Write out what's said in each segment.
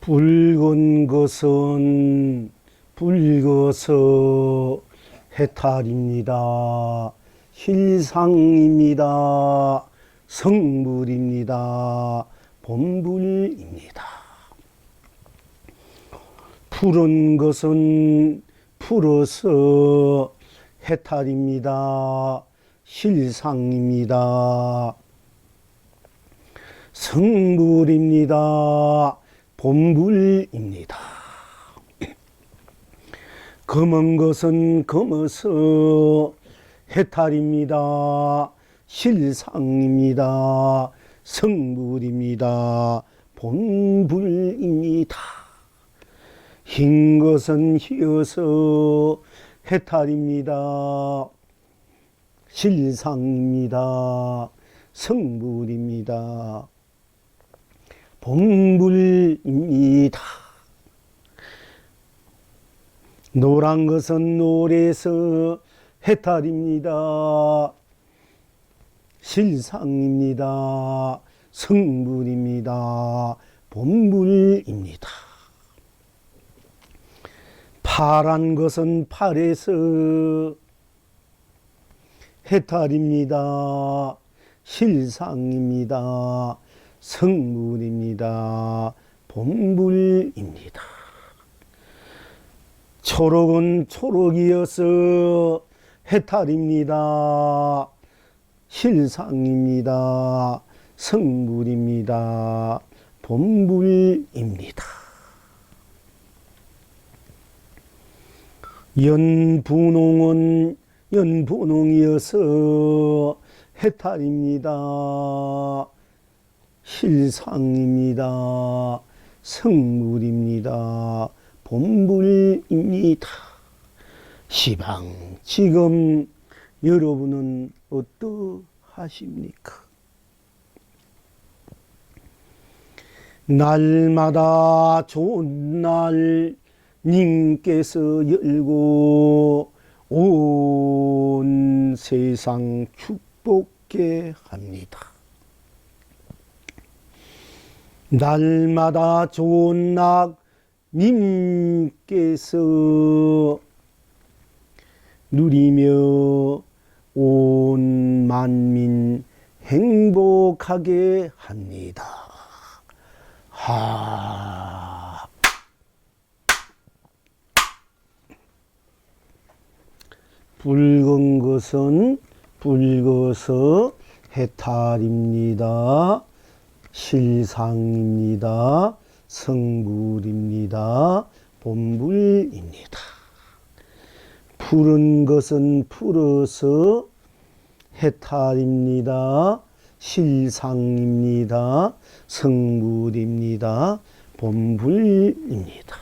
붉은 것은 붉어서 해탈입니다. 실상입니다. 성불입니다. 본불입니다. 푸른 것은 풀어서 해탈입니다. 실상입니다. 성불입니다. 본불입니다. 검은 것은 검어서 해탈입니다. 실상입니다. 성불입니다. 본불입니다. 흰 것은 희어서 해탈입니다. 실상입니다. 성불입니다. 본불입니다. 노란 것은 노래서 해탈입니다. 실상입니다. 성불입니다. 본불입니다. 파란 것은 파래서 해탈입니다. 실상입니다. 성불입니다. 본불입니다. 초록은 초록이어서 해탈입니다. 실상입니다. 성불입니다. 본불입니다. 연분홍은 연분홍이어서 해탈입니다. 실상입니다. 성불입니다. 본불입니다. 시방 지금 여러분은 어떠하십니까? 날마다 좋은 날 님께서 열고 온 세상 축복케 합니다. 날마다 좋은 날 님께서 누리며 온 만민 행복하게 합니다. 붉은 것은 붉어서 해탈입니다. 실상입니다. 성불입니다. 본불입니다. 푸른 것은 풀어서 해탈입니다. 실상입니다. 성불입니다. 본불입니다.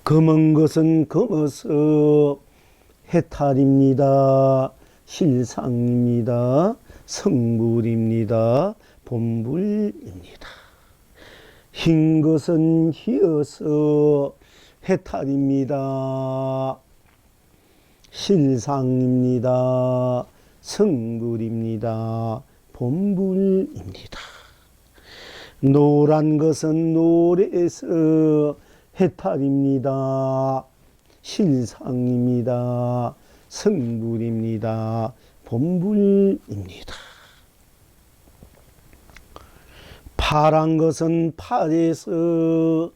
검은 것은 검어서 해탈입니다. 실상입니다. 성불입니다. 본불입니다. 흰 것은 희어서 해탈입니다. 실상입니다. 성불입니다. 본불입니다. 노란 것은 노래에서 해탈입니다. 실상입니다. 성불입니다. 본불입니다. 파란 것은 파래서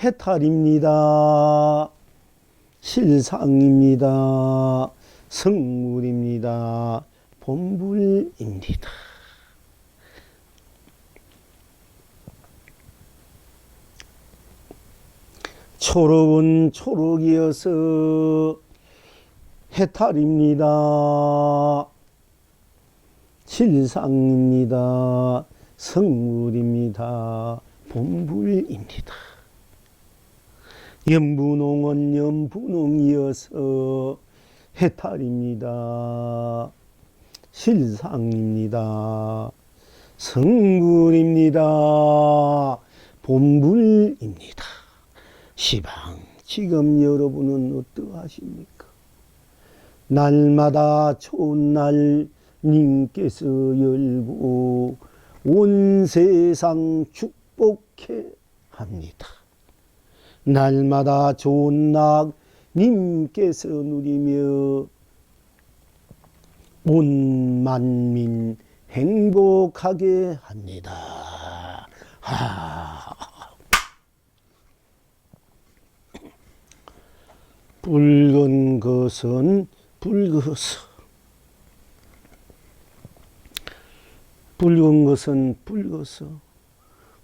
해탈입니다. 실상입니다. 성불입니다. 본불입니다. 초록은 초록이어서 해탈입니다. 실상입니다. 성불입니다. 본불입니다. 연분홍은 연분홍이어서 해탈입니다. 실상입니다. 성불입니다. 본불입니다. 시방 지금 여러분은 어떠하십니까? 날마다 좋은 날 님께서 열고 온 세상 축복케 축복해 합니다. 날마다 좋은 낙 님께서 누리며 온 만민 행복하게 합니다. 붉은 것은 붉어서, 붉은 것은 붉어서,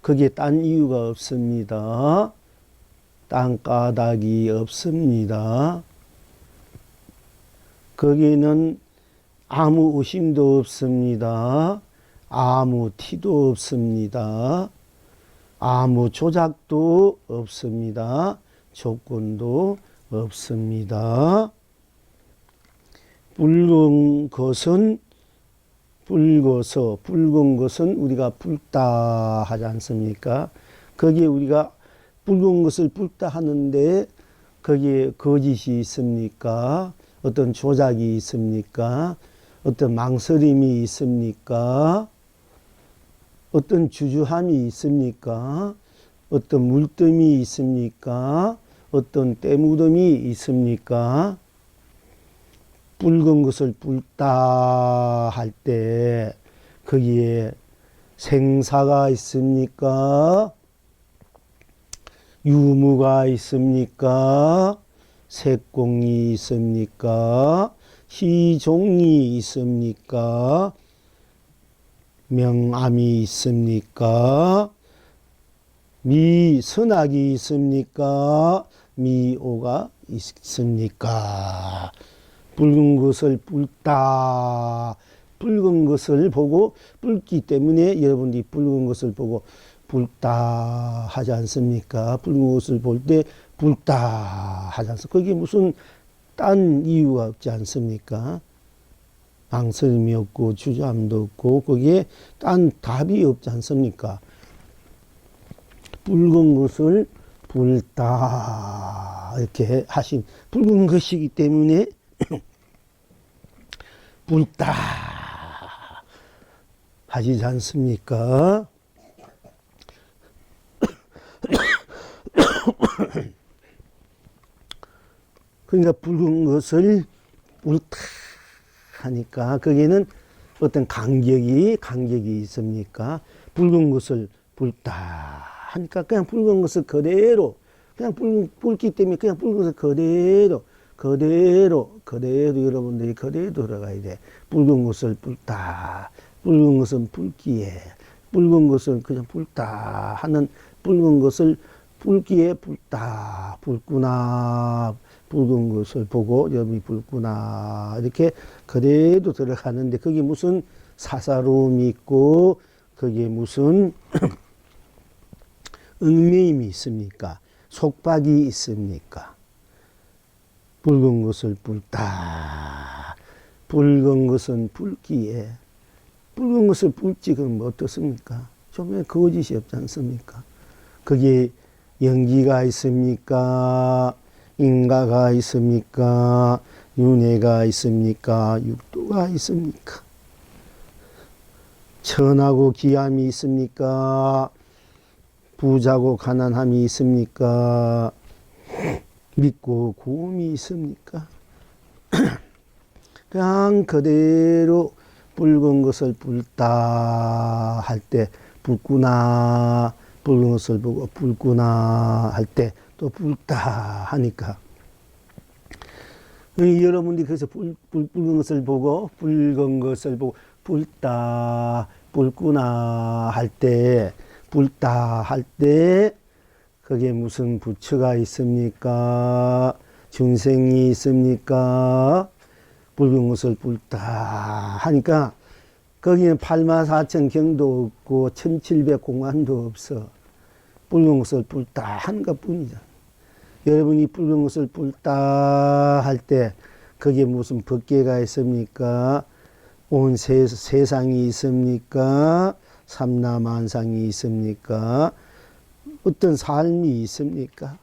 거기에 딴 이유가 없습니다. 딴 까닭이 없습니다. 거기에는 아무 의심도 없습니다. 아무 티도 없습니다. 아무 조작도 없습니다. 조건도 없습니다. 붉은 것은 붉어서, 붉은 것은 우리가 붉다 하지 않습니까? 거기에 우리가 붉은 것을 붉다 하는데 거기에 거짓이 있습니까? 어떤 조작이 있습니까? 어떤 망설임이 있습니까? 어떤 주저함이 있습니까? 어떤 물뜸이 있습니까? 어떤 때묻음이 있습니까? 붉은 것을 붉다 할 때 거기에 생사가 있습니까? 유무가 있습니까? 색공이 있습니까? 희종이 있습니까? 명암이 있습니까? 미선악이 있습니까? 미오가 있습니까? 붉은 것을 붉다. 붉은 것을 보고 붉기 때문에 여러분들이 붉은 것을 보고 붉다 하지 않습니까? 붉은 것을 볼 때 붉다 하지 않습니까? 그게 무슨 딴 이유가 없지 않습니까? 망설임이 없고 주저함도 없고 거기에 딴 답이 없지 않습니까? 붉은 것을 붉다 이렇게 하신 붉은 것이기 때문에 붉다 하시지 않습니까? 그러니까 붉은 것을 붉다 하니까 거기에는 어떤 간격이 있습니까? 붉은 것을 붉다 하니까 그냥 붉은 것을 그대로 그냥 붉기 때문에 그냥 붉은 것을 그대로 여러분들이 그대로 들어가야 돼. 붉은 것을 붉다. 붉은 것은 붉기에 붉은 것은 그냥 붉다 하는 붉은 것을 붉기에 붉다. 붉구나. 붉은 것을 보고 여러분이 붉구나. 이렇게 그대로 들어가는데 거기 무슨 사사로움이 있고 거기에 무슨 얽매임이 있습니까? 속박이 있습니까? 붉은 것을 붉다. 붉은 것은 붉기에 붉은 것을 붉지 그럼 어떻습니까? 좀 거짓이 없지 않습니까? 거기에 연기가 있습니까? 인가가 있습니까? 윤회가 있습니까? 육도가 있습니까? 천하고 기함이 있습니까? 부자고 가난함이 있습니까? 믿고 고음이 있습니까? 그냥 그대로 붉은 것을 붉다 할 때 붉구나. 붉은 것을 보고 붉구나 할 때 또 붉다 하니까 여러분들이 그래서 붉은 것을 보고 붉다 붉구나 할 때 붉다 할 때 거기에 무슨 부처가 있습니까? 중생이 있습니까? 붉은 것을 붉다 하니까 거기는 84,000경도 없고 1700공안도 없어. 붉은 것을 붉다 하는 것 뿐이죠. 여러분이 붉은 것을 붉다 할 때 거기에 무슨 법계가 있습니까? 온 세상이 있습니까? 삼라만상이 있습니까? 어떤 삶이 있습니까?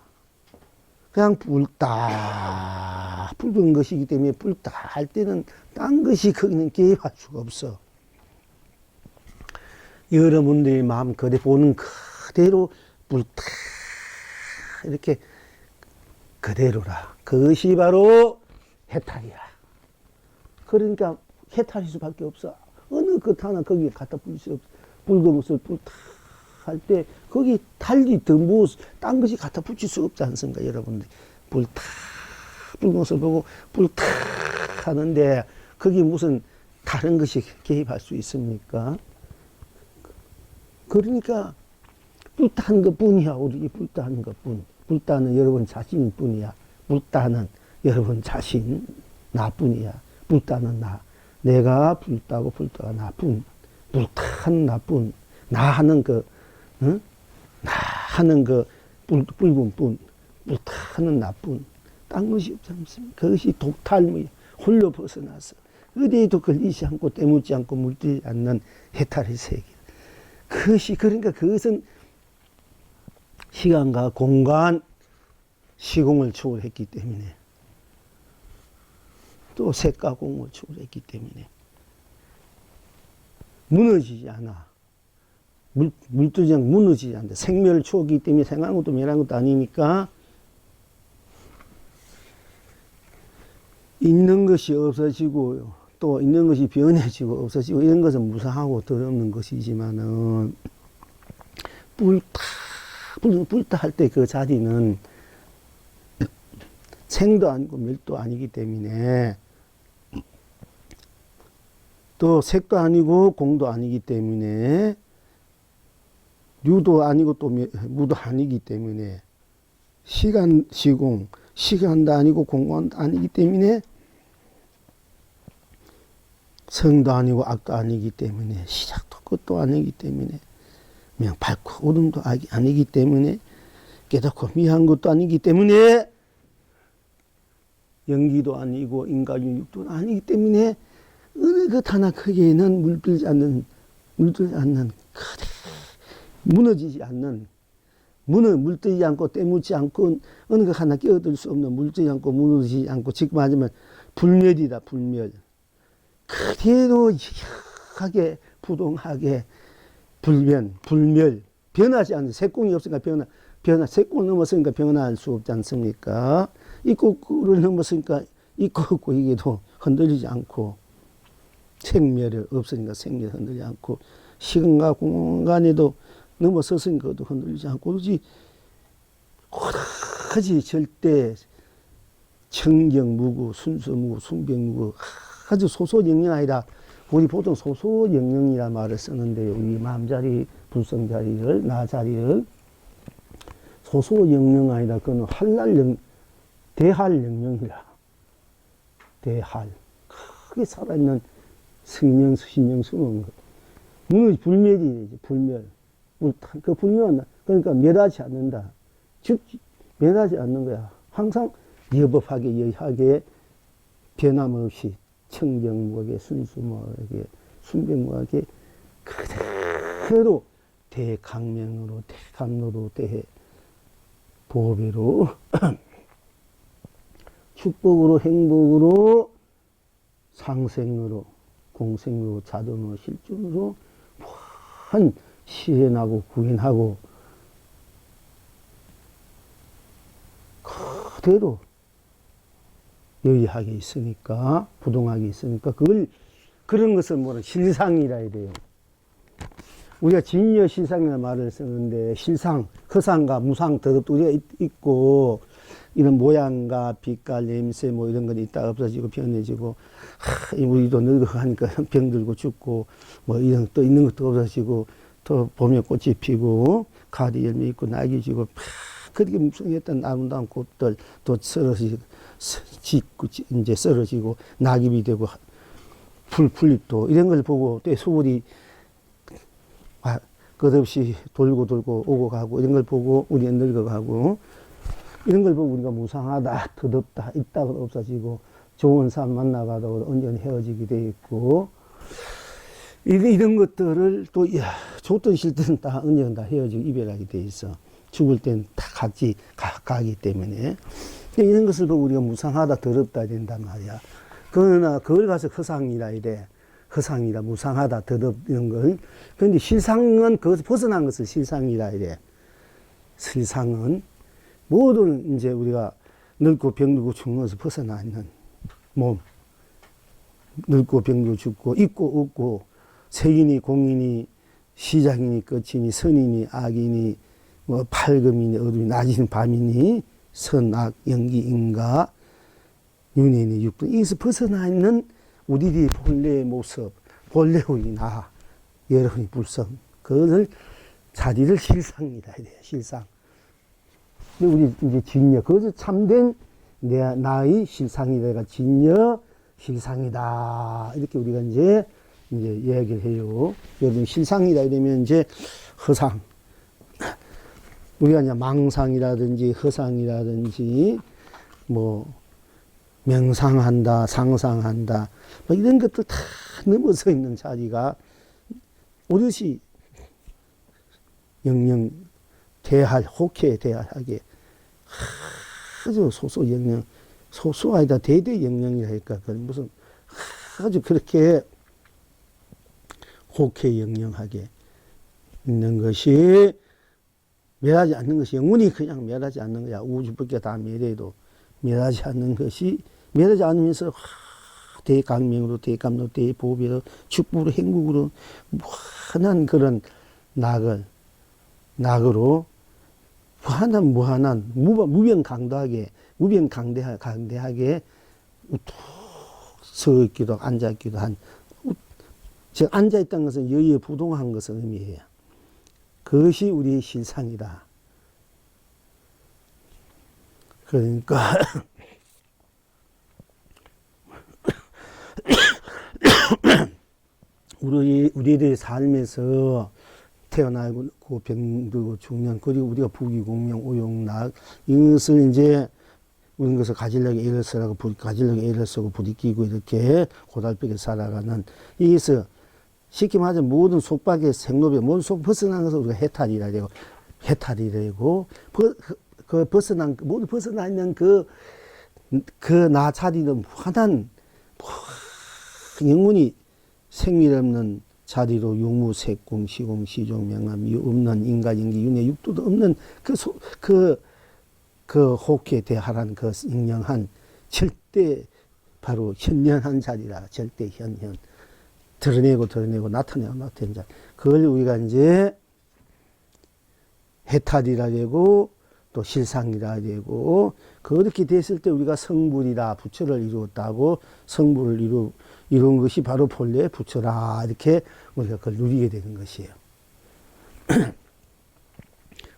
그냥 붉다. 붉은 것이기 때문에 붉다 할 때는 딴 것이 거기는 개입할 수가 없어. 여러분들의 마음 그대 보는 큰 그대로 불타 이렇게 그대로라. 그것이 바로 해탈이야. 그러니까 해탈일 수밖에 없어. 어느 것 하나 거기에 갖다 붙일 수 없어. 붉은 것을 불타 할 때 거기 달리 더 뭐 딴 것이 갖다 붙일 수 없지 않습니까, 여러분들? 불타 붉은 것을 보고 불타 하는데 거기 무슨 다른 것이 개입할 수 있습니까? 그러니까 불타는 것뿐이야. 우리 불타는 것뿐. 불타는 여러분 자신 뿐이야. 불타는 여러분 자신 나뿐이야. 불타는 나. 내가 불타고 불타가 나뿐. 불타는 나뿐. 나 하는 그 응? 나 하는 그 붉은 뿐. 불타는 나뿐. 딴 것이 없지 않습니까? 그것이 독탈무야. 홀로 벗어나서 어디에도 걸리지 않고 때묻지 않고 물들지 않는 해탈의 세계. 그것이 그러니까 그것은 시간과 공간, 시공을 초월했기 때문에 또 색과 공을 초월했기 때문에 무너지지 않아. 물들지 않고 무너지지 않는다. 생멸을 초월했기 때문에 생한 것도 멸한 것도 아니니까 있는 것이 없어지고 또 있는 것이 변해지고 없어지고 이런 것은 무상하고 더럽는 것이지만은 불타 할 때 그 자리는 생도 아니고 멸도 아니기 때문에 또 색도 아니고 공도 아니기 때문에 유도 아니고 또 무도 아니기 때문에 시간, 시공, 시간도 아니고 공간도 아니기 때문에 성도 아니고 악도 아니기 때문에 시작도 끝도 아니기 때문에 그냥 밝고 어둠도 아니기 때문에 깨닫고 미한 것도 아니기 때문에 연기도 아니고 인간의 육도 아니기 때문에 어느 것 하나 크게는 물들지 않는 그래 무너지지 않는 물들지 않고 때묻지 않고 어느 것 하나 끼어들 수 없는 물들지 않고 무너지지 않고 지금 하자면 불멸이다. 불멸. 그대로 하게 부동하게 불멸 변하지 않는 색공이 없으니까 색공을 넘었으니까 변화할 수 없지 않습니까? 있고를 넘었으니까 있고 없고 이게도 흔들리지 않고 생멸이 없으니까 생멸이 흔들리지 않고 시간과 공간에도 넘어섰으니까 그것도 흔들리지 않고 그러지 오라지 절대 청경무구 순수무구 순병무구 아주 소소영령 아니라 우리 보통 소소영령이라 말을 쓰는데요. 우리 마음자리 불성자리를 나 자리를 소소영령 아니라 그건 대할영령이라 대할 크게 살아있는 성령 신령 수는 것 불멸이지 불멸 그 불멸은 그러니까 멸하지 않는다. 즉 멸하지 않는 거야. 항상 여법하게 여하게 변함없이 청정무하게 순수무하게 순병무하게 그대로 대강명으로 대감로로 대보배로 축복으로 행복으로 상생으로 공생으로 자존으로 실존으로 무한 실현하고 구현하고 그대로 여의하게 있으니까 부동하게 있으니까 그런 것을 뭐라 실상이라 해야 돼요. 우리가 진여 실상이라는 말을 쓰는데 실상, 허상과 무상 더럽도 우리가 있고 이런 모양과 빛깔, 냄새 뭐 이런 건 있다가 없어지고 변해지고 우리도 늙어가니까 병들고 죽고 뭐 이런 또 있는 것도 없어지고 또 봄에 꽃이 피고 가리 열매 있고 낙이 지고 그렇게 묵성했던 아름다운 꽃들 또 짓고 이제 썰어지고 낙엽이 되고 풀잎도 이런 걸 보고 또 소울이 끝없이 돌고 오고 가고 이런 걸 보고 우리는 늙어가고 이런 걸 보고 우리가 무상하다, 더덥다, 있다가 없어지고 좋은 사람 만나가다가 언제는 헤어지게 돼 있고 이런 것들을 또 좋든 싫든 다 언젠가 다 헤어지고 이별하게 돼 있어. 죽을 땐 다 같이 가기 때문에 이런 것을 보고 우리가 무상하다, 더럽다 된단 말이야. 그러나 그걸 가서 허상이라 이래. 허상이다, 무상하다, 덧없는 걸. 그런데 실상은 그것을 벗어난 것을 실상이라 이래. 실상은 모든 이제 우리가 늙고 병들고 죽는 것을 벗어나 있는 몸. 늙고 병들고 죽고 있고 없고 색이니 공이니 시작이니 끝이니 선이니 악이니 뭐 밝음이니 어둠이니 낮이니 밤이니 선악 영기 인가 윤회니 육분 이것을 벗어나 있는 우리들의 본래의 모습 본래 우리 나 여러분이 불성 그것을 자리를 실상이다 이래요. 실상. 우리 이제 진여 그것을 참된 나의 실상이다가 진여 실상이다 이렇게 우리가 이제 이야기를 해요. 여러분 실상이다 이러면 이제 허상 우리가 이제 망상이라든지 허상이라든지 뭐 명상한다 상상한다 뭐 이런 것들 다 넘어서 있는 자리가 오롯이 영영 대할 혹해 대할하게 아주 소소 영영 소수 아니다 대대 영영이라 할까 그건 무슨 아주 그렇게 혹해 영영하게 있는 것이 멸하지 않는 것이 영원히 그냥 멸하지 않는 거야. 우주밖에 다 멸해도 멸하지 않는 것이 멸하지 않으면서 대강명으로 대감로 대보배로 축복으로 행복으로 무한한 그런 낙으로 무한한 무변강대하게 툭 서 있기도 앉아 있기도 한 즉 앉아 있다는 것은 여의에 부동한 것을 의미해요. 그것이 우리의 실상이다. 그러니까 우리들의 삶에서 태어나고 병들고 죽는 그리고 우리가 부귀공명 오용락 이것을 이제 우리 것을 가지려고 애를 쓰라고 가지려고 애를 쓰고 부딪히고 이렇게 고달프게 살아가는 이것을 쉽게 말하면 모든 속박의 생로배 모든 속 벗어난 것을 우리가 해탈이라고 그 벗어난 모두 벗어나 있는 그 나 자리는 무한한 영원히 생밀 없는 자리로 유무색공 시공 시종 명암 이 없는 인간 인기 윤회 육도도 없는 그 혹에 대하라는 그 영영한 절대 바로 현현한 자리라 절대 현현 드러내고 나타내는 자 그걸 우리가 이제 해탈이라 되고 또 실상이라 되고 그렇게 됐을 때 우리가 성불이라 부처를 이루었다고 성불을 이룬 것이 바로 본래 부처라 이렇게 우리가 그걸 누리게 되는 것이에요.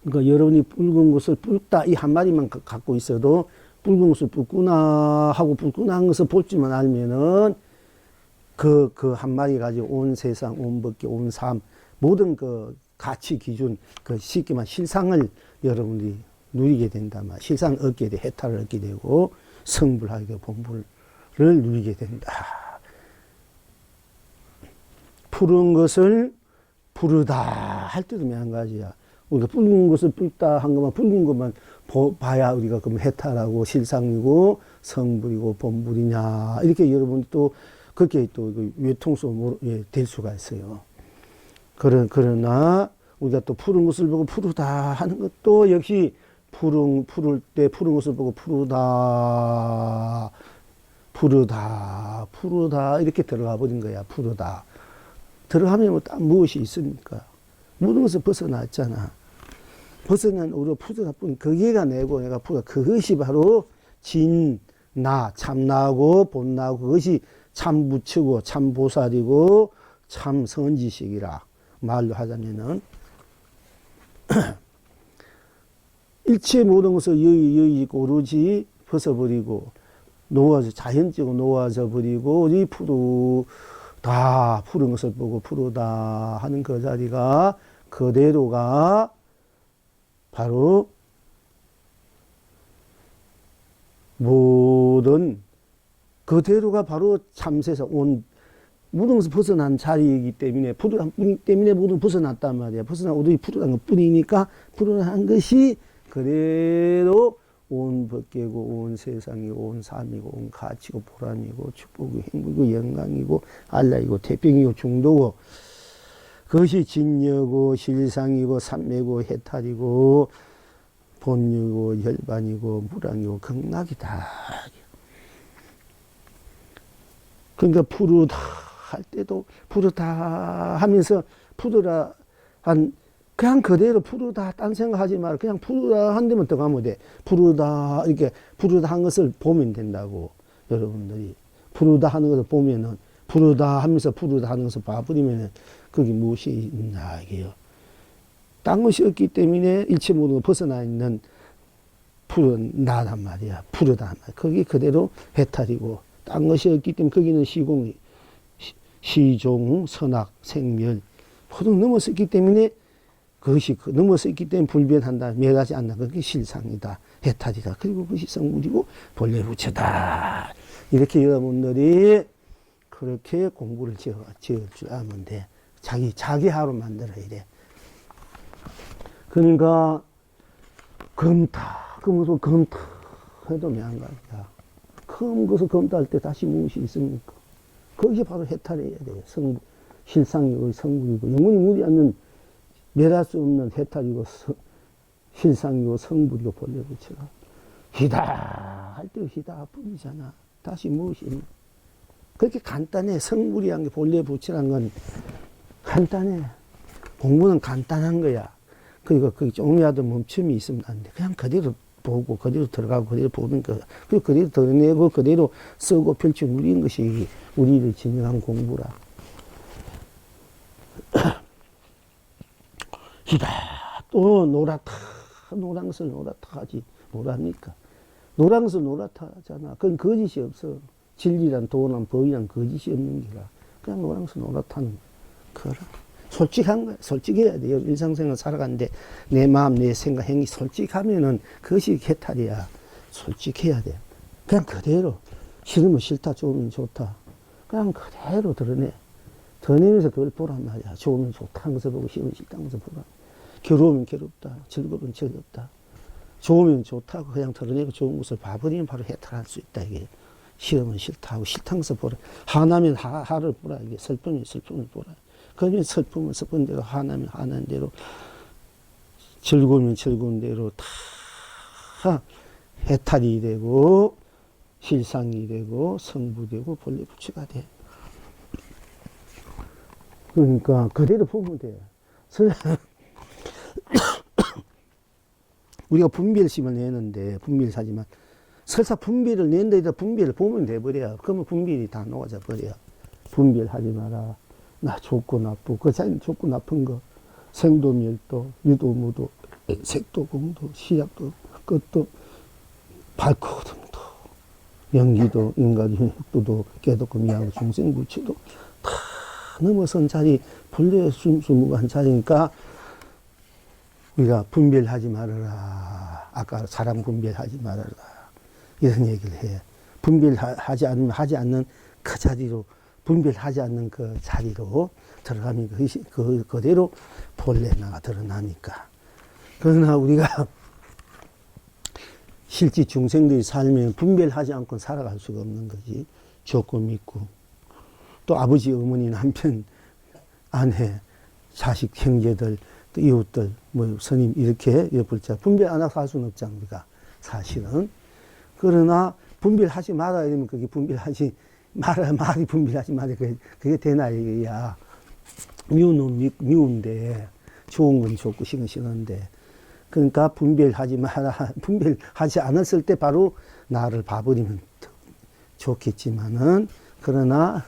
그러니까 여러분이 붉은 것을 붉다 이 한마디만 갖고 있어도 붉은 것을 붉구나 하고 붉구나 한 것을 볼 줄만 알면은 그 한마디 가지고 온 세상 온 법계 온 삶 모든 그 가치 기준 그 쉽게 말 실상을 여러분이 누리게 된다면 실상을 얻게 돼 해탈을 얻게 되고 성불하게 되고 본불을 누리게 된다. 푸른 것을 푸르다 할 때도 마찬가지야. 우리가 붉은 것을 붉다 한 것만 붉은 것만 봐야 우리가 그럼 해탈하고 실상이고 성불이고 본불이냐 이렇게 여러분이 또 그렇게 또 외통수 될 수가 있어요. 그러나 우리가 또 푸른 것을 보고 푸르다 하는 것도 역시 푸를 때 푸른 것을 보고 푸르다 이렇게 들어가 버린 거야. 푸르다 들어가면 뭐 딱 무엇이 있습니까? 모든 것을 벗어났잖아. 벗어난 우리가 푸르다 뿐 거기가 내고 내가 푸르다 그것이 바로 진나 참나고 본나고 그것이 참 부처고 참 보살이고 참 선지식이라 말로 하자면은 일체 모든 것을 여의 오로지 벗어버리고 놓아져 자연적으로 놓아져 버리고 이 푸르다 푸른 것을 보고 푸르다 하는 그 자리가 그대로가 바로 모든 그대로가 바로 참세상 온 모든 것을 벗어난 자리이기 때문에 푸르한 뿐이기 때문에 모든 벗어났단 말이야. 벗어난 오로지 푸르한 것 뿐이니까 푸르한 것이 그대로 온 법계고 온 세상이고 온 삶이고 온 가치고 보람이고 축복이고 행복이고 영광이고 안락이고 태평이고 중도고 그것이 진여고 실상이고 삼매고 해탈이고 본유고 열반이고 무랑이고 극락이다. 그러니까 푸르다 할 때도 푸르다 하면서 푸르다 한 그냥 그대로 푸르다 딴 생각하지 말고 그냥 푸르다 한 데만 더 가면 돼. 푸르다 이렇게 푸르다 한 것을 보면 된다고. 여러분들이 푸르다 하는 것을 보면은 푸르다 하면서 푸르다 하는 것을 봐버리면은 그게 무엇이 있나 이게요. 딴 것이 없기 때문에 일체 모든 것 벗어나 있는 푸르나단 말이야. 푸르다 말이야. 거기 그대로 해탈이고 딴 것이 없기 때문에 거기는 시공, 시종, 선악, 생멸 모두 넘어섰기 때문에 그것이 넘어섰기 때문에 불변한다. 매가지 않는다. 그게 실상이다. 해탈이다. 그리고 그것이 성불이고 본래 부처다. 이렇게 여러분들이 그렇게 공부를 지을 줄 알면 돼. 자기 하루 만들어야 돼. 그러니까 검타, 그러면서 검타 해도 매한가지야. 그것을 검타할 때 다시 무엇이 있습니까? 그것이 바로 해탈해야 돼요. 성부, 실상이고 성불이고 영원히 무지 않는 멸할 수 없는 해탈이고 실상이고 성불이고 본래 부처가 희다 할 때 희다 뿐이잖아. 다시 무엇이 있나? 그렇게 간단해. 성불이란 게 본래 부처란 건 간단해. 공부는 간단한 거야. 그리고 그 조금이라도 멈춤이 있으면 안 돼. 그냥 그대로 보고 그대로 들어가고 그대로 보는 거. 그리고 그대로 드러내고 그대로 쓰고 펼쳐 누리는 것이 우리를 진정한 공부라. 기다 또 노랗다. 노란 것을 노랗다 하지. 뭐랍니까? 노란 것을 노랗다 하잖아. 그건 거짓이 없어. 진리란 도란 법이란 거짓이 없는 기라. 그냥 노란 것을 노랗다는 거라. 솔직한 거야. 솔직해야 돼요. 일상생활 살아가는데 내 마음, 내 생각, 행위 솔직하면은 그것이 해탈이야. 솔직해야 돼. 그냥 그대로 싫으면 싫다, 좋으면 좋다. 그냥 그대로 드러내. 드러내면서 그걸 보란 말이야. 좋으면 좋다는 것을 보고 싫으면 싫다는 것을 보라. 괴로우면 괴롭다, 즐거우면 즐겁다. 좋으면 좋다고 그냥 드러내고 좋은 것을 봐버리면 바로 해탈할 수 있다. 이게 싫으면 싫다고 싫다는 것을 보라. 화나면 화를 보라. 이게 슬픔이면 슬픔을 보라. 그러면 슬픔은 슬픈 대로, 화나면 화난 대로, 즐거우면 즐거운 대로 다 해탈이 되고 실상이 되고 성부되고 본래 부처가 돼. 그러니까 그대로 보면 돼. 우리가 분별심을 내는데 분별사지만 설사 분별을 낸데다 분별을 보면 돼버려. 그러면 분별이 다 녹아져 버려. 분별하지 마라. 나 좋고 나쁘고 그 자리는 좋고 나쁜 거 생도 멸도 유도 무도 색도 공도 시약도 끝도 밝고 어둠도 연기도 인간이 흑도도 깨닫고 미하고 중생부치도 다 넘어선 자리 본래 순수무한 자리니까 우리가 분별하지 말아라. 아까 사람 분별하지 말아라. 이런 얘기를 해. 분별하지 않는 그 자리로 분별하지 않는 그 자리로 들어가면 그대로 본래나가 드러나니까. 그러나 우리가 실제 중생들이 살면 분별하지 않고 살아갈 수가 없는 거지. 좋고 믿고 또 아버지, 어머니, 남편, 아내, 자식, 형제들, 또 이웃들, 뭐 스님 이렇게 옆을 자 분별 안 하고 살 수는 없잖아 우리가 사실은. 그러나 분별하지 말아야 되면 그게 분별하지 말이 분별하지 말아야 그게 되나 이거야. 미운데 좋은 건 좋고 싫은 건 싫은데. 그러니까 분별하지 마라. 분별하지 않았을 때 바로 나를 봐버리면 좋겠지만은 그러나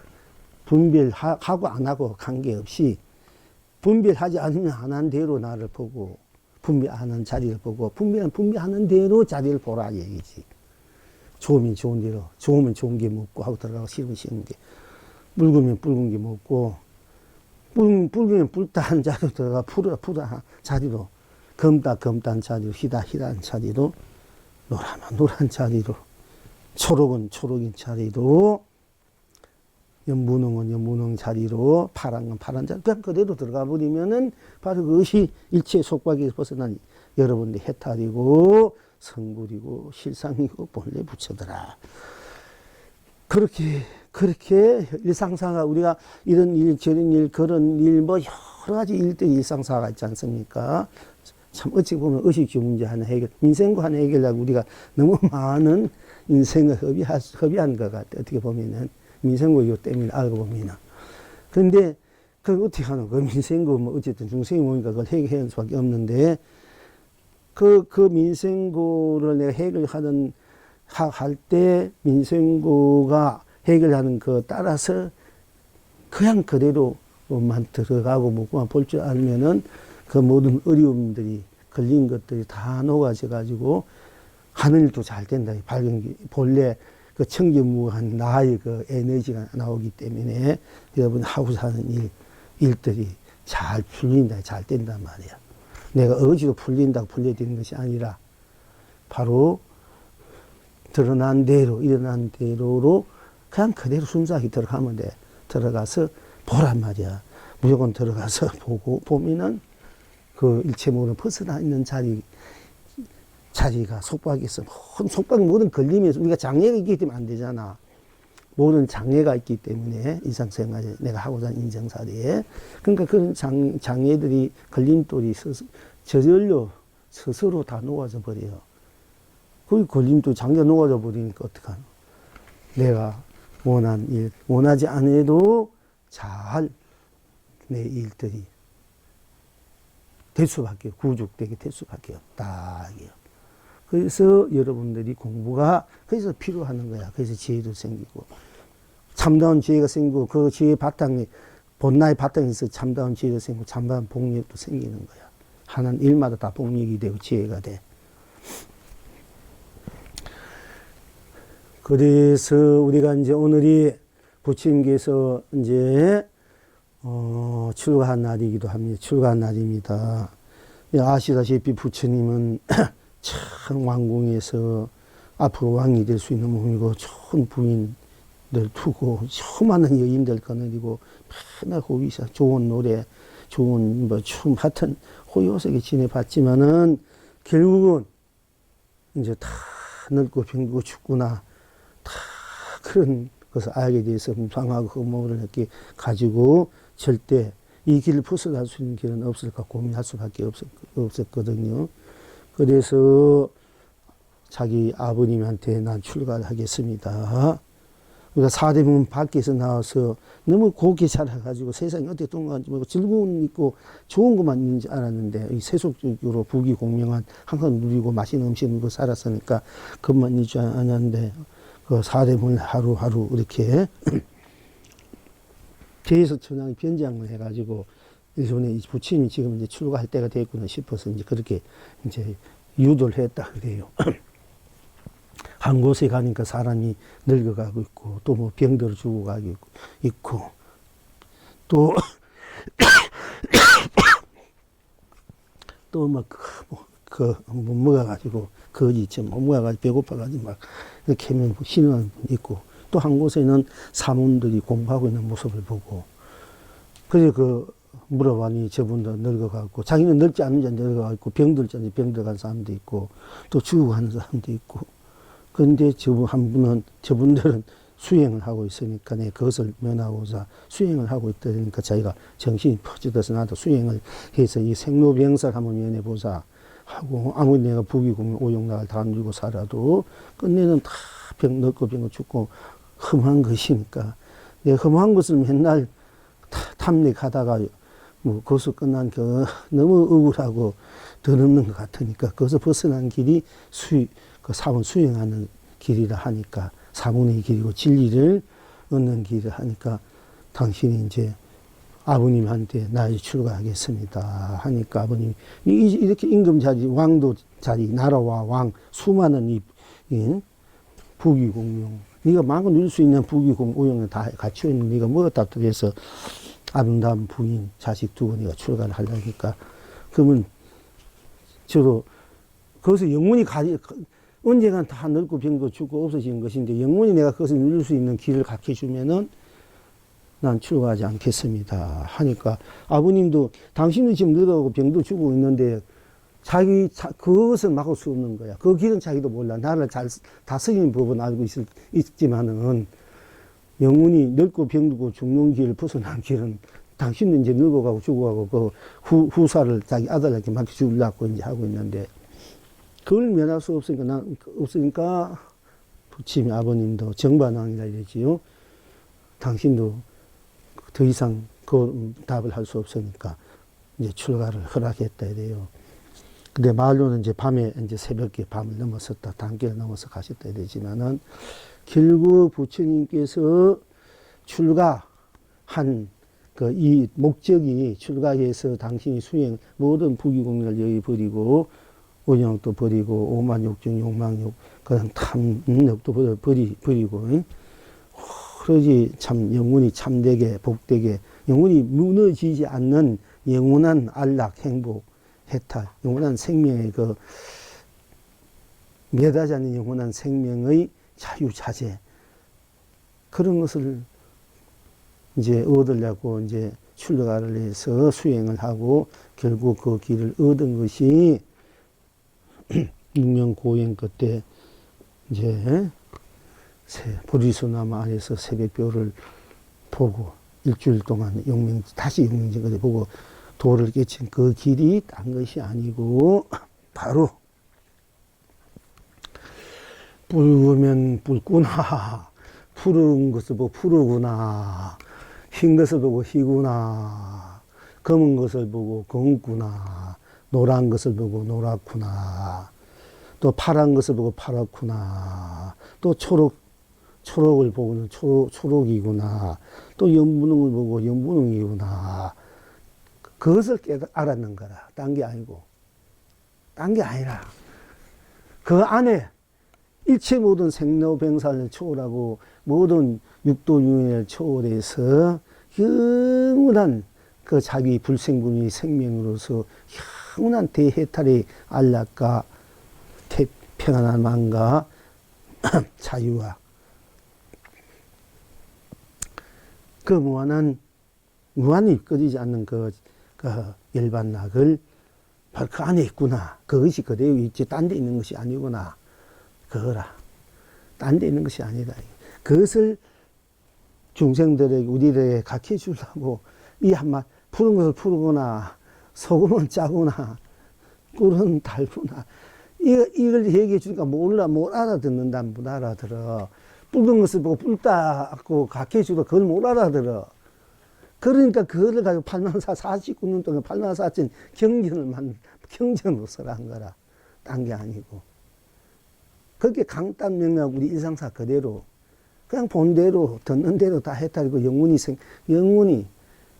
분별하고 안 하고 관계없이 분별하지 않으면 안 한 대로 나를 보고 분별하는 자리를 보고 분별하는 대로 자리를 보라 얘기지. 좋으면 좋은 대로, 좋으면 좋은 게 먹고 하고 들어가고 싫으면 싫은 게, 붉으면 붉은 게 먹고 붉으면 붉다한 자리로 들어가 푸르한 자리로, 검다한 자리로, 희다한 자리로, 노라면 노란 자리로, 초록은 초록인 자리로, 연분홍은 연분홍 자리로, 파란 건 파란 자리로 그냥 그대로 들어가 버리면은 바로 그것이 일체의 속박에서 벗어난 여러분들의 해탈이고 성불이고 실상이고 본래 부처더라. 그렇게 일상사가 우리가 이런 일, 저런 일, 그런 일, 뭐 여러 가지 일들이 일상사가 있지 않습니까? 참 어찌 보면 의식주 문제 하나 해결, 민생구 하나 해결하고 우리가 너무 많은 인생을 허비한 것 같아. 어떻게 보면은 민생구 이거 때문에 알고 보면은. 그런데 그걸 어떻게 하노? 그 민생구 뭐 어쨌든 중생이 모니까 그걸 해결할 수밖에 없는데 그 민생구를 내가 해결하는 할 때 민생구가 해결하는 그 따라서 그냥 그대로만 들어가고 뭐만 볼 줄 알면은 그 모든 어려움들이 걸린 것들이 다 녹아져 가지고 하늘도 잘 된다. 밝은 본래 그 청기무한 나의 그 에너지가 나오기 때문에 여러분 하고 사는 일들이 잘 풀린다, 잘 된단 말이야. 내가 어지로 풀린다고 풀려지는 것이 아니라 바로 드러난 대로, 일어난 대로로 그냥 그대로 순수하게 들어가면 돼. 들어가서 보란 말이야. 무조건 들어가서 보면은 그 일체 모든 벗어나 있는 자리가 속박에서, 속박 모든 걸림에서 우리가 장애가 있기 때문에 안 되잖아. 모든 장애가 있기 때문에 일상생활에 내가 하고자 하는 인생살이에. 그러니까 그런 장애들이 걸림돌이 저절로 스스로 다 녹아져 버려요. 그 걸림돌 장애가 녹아져 버리니까 어떡하나. 내가 원한 일, 원하지 않아도 잘 내 일들이 될 수밖에, 구족되게 될 수밖에 없다. 그래서 여러분들이 공부가 그래서 필요하는 거야. 그래서 지혜도 생기고 참다운 지혜가 생기고 그 지혜의 바탕에 본나의 바탕에서 참다운 지혜가 생기고 참다운 복력도 생기는 거야. 하는 일마다 다 복력이 되고 지혜가 돼. 그래서 우리가 이제 오늘이 부처님께서 이제 출가한 날이기도 합니다. 출가한 날입니다. 아시다시피 부처님은 참 왕궁에서 앞으로 왕이 될 수 있는 몸이고 좋은 부인들 두고 수많은 여인들 거느리고 맨날 호위사 좋은 노래 좋은 뭐 춤 하여튼 호요새게 지내봤지만은 결국은 이제 다 늙고 병들고 죽구나 다 그런 것을 알게 돼서 무상하고 흑모를 이렇게 가지고 절대 이 길을 벗어날 수 있는 길은 없을까 고민할 수밖에 없었거든요. 그래서 자기 아버님한테 난 출가를 하겠습니다. 우리가 사대문 밖에서 나와서 너무 곱게 자라가지고 세상이 어떻게 동그란지 모르고 즐거운 있고 좋은 것만 있는 줄 알았는데 이 세속적으로 부귀공명한 항상 누리고 맛있는 음식 먹고 살았으니까 그것만 있는 줄 알았는데 그 사대문을 하루하루 이렇게 계속 천황이 변장을 해가지고 이번에 부처님이 지금 이제 출가할 때가 됐구나 싶어서 이제 그렇게 이제 유도를 했다 그래요. 한 곳에 가니까 사람이 늙어가고 있고 또 뭐 병들어 죽어가고 있고 또 또 막 못 먹어가지고 거지처럼 못 먹어가지고 배고파가지고 막 이렇게 하면 신음하는 분 있고 또 한 곳에는 사문들이 공부하고 있는 모습을 보고 그래서 물어보니 저분도 늙어가고 자기는 늙지 않는지 늙어가고 병들지 않는지 병들어간 사람도 있고 또 죽어가는 사람도 있고 그런데 저분들은 수행을 하고 있으니까 내 그것을 면하고자 수행을 하고 있다 그러니까 자기가 정신이 퍼져서 나도 수행을 해서 이 생로병사를 한번 면해보자 하고 아무리 내가 부귀공명 오용락을 다 누리고 살아도 끝내는 다 늙고 병고 죽고 험한 것이니까 내가 험한 것을 맨날 탐닉하다가 뭐 거기서 끝난 너무 억울하고 더없는 것 같으니까 거기서 벗어난 길이 그 사원 수행하는 길이라 하니까 사문의 길이고 진리를 얻는 길이라 하니까 당신이 이제 아버님한테 나이 출가하겠습니다 하니까 아버님이 이렇게 임금 자리 왕도 자리 나라와 왕 수많은 이 부귀공명 네가 마음껏 누릴 수 있는 부귀공명 오용을 다 갖추어 있는 네가 뭐였다 그래서 아름다운 부인 자식 두고 네가 출가를 하려니까 그러면 저도 거기서 영원히 언젠간 다 늙고 병고 죽고 없어지는 것인데 영원히 내가 그것을 누릴 수 있는 길을 갖게 해주면은 난 출가하지 않겠습니다 하니까 아버님도 당신은 지금 늙어가고 병도 죽고 있는데 그것을 막을 수 없는 거야. 그 길은 자기도 몰라. 나를 잘 다스리는 법은 알고 있지만은, 영원히 늙고 병들고 죽는 길, 벗어난 길은 당신은 이제 늙어가고 죽어가고 그 후사를 자기 아들에게 맡겨주려고 이제 하고 있는데, 그걸 면할 수 없으니까, 부친 아버님도 정반왕이라 이러지요. 당신도 더 이상 그 답을 할 수 없으니까 이제 출가를 허락했다 이래요. 근데 말로는 이제 밤에 이제 새벽에 밤을 넘어섰다, 단계를 넘어서 가셨다 이러지만은, 결국 부처님께서 출가한 이 목적이 출가해서 당신이 모든 부귀공명을 여기 버리고, 원형도 버리고, 오만욕중, 욕망욕, 그다음 탐욕도 버리고, 그러지 참 영원히 참되게, 복되게, 영원히 무너지지 않는 영원한 안락, 행복, 해탈, 영원한 생명의 매다지 않는 영원한 생명의 자유자재, 그런 것을 이제 얻으려고 이제 출가를 해서 수행을 하고, 결국 그 길을 얻은 것이 6년 고행 그때 이제 보리수나무 아래서 새벽별을 보고 일주일 동안 다시 용명진까지 보고 도를 깨친 그 길이 딴 것이 아니고, 바로 붉으면 붉구나, 푸른 것을 보고 푸르구나, 흰 것을 보고 희구나, 검은 것을 보고 검구나, 노란 것을 보고 노랗구나, 또 파란 것을 보고 파랗구나, 또 초록을 보고는 초록이구나, 또 연분홍을 보고 연분홍이구나. 그것을 알았는 거라. 딴 게 아니고. 딴 게 아니라. 그 안에 일체 모든 생로병사를 초월하고, 모든 육도유인을 초월해서 영원한 그 자기 불생분의 생명으로서 영원한 대해탈의 안락과 평안함과 자유와 그 무한히 꺼지지 않는 그 열반락을 바로 그 안에 있구나. 그것이 그대로 있지, 딴 데 있는 것이 아니구나. 그거라. 딴 데 있는 것이 아니다. 그것을 중생들에게, 우리들에게 가르쳐 주려고, 이 한마, 푸른 것을 푸르구나, 소금은 짜구나, 꿀은 달구나. 이걸 얘기해 주니까 못 알아듣는다, 못 알아들어. 붉은 것을 보고 붉다고 가르쳐 주도 그걸 못 알아들어. 그러니까 그거를 가지고 49년 동안 84,000 경전을 한 거라. 딴 게 아니고. 그렇게 강단명령 우리 일상사 그대로, 그냥 본대로, 듣는 대로 다 해탈이고, 영원히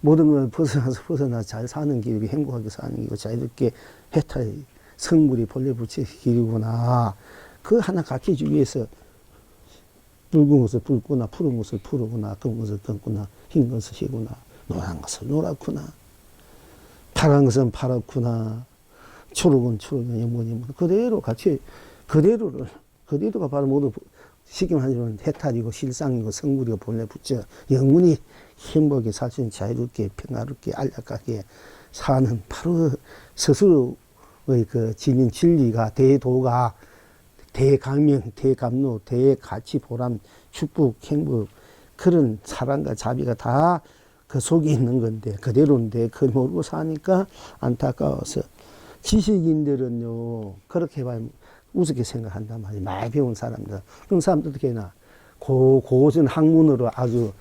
모든 걸 벗어나서 잘 사는 길이고, 행복하게 사는 길이고, 자유롭게 해탈, 성불이 본래 부처의 길이구나. 그 하나 가르쳐 주기 위해서, 붉은 것을 붉구나, 푸른 것을 푸르구나, 검은 것을 검구나, 흰 것을 희구나, 노란 것을 노랗구나, 파란 것은 파랗구나, 초록은 초록이나 연분이 그대로 같이, 그대로가 바로 모두 쉽게 말하면 해탈이고 실상이고 성불이고 본래 부처, 영원히 행복하게 살 수 있는 자유롭게 평화롭게 안락하게 사는 바로 스스로의 그 지닌 진리가, 대도가, 대강명, 대감로, 대가치, 보람, 축복, 행복, 그런 사랑과 자비가 다 그 속에 있는 건데, 그대로인데, 그걸 모르고 사니까 안타까워서. 지식인들은요, 그렇게 봐요. 우습게 생각한단 말이에요. 많이 배운 사람들. 그런 사람들 어떻게 해나? 고전 학문으로 아주,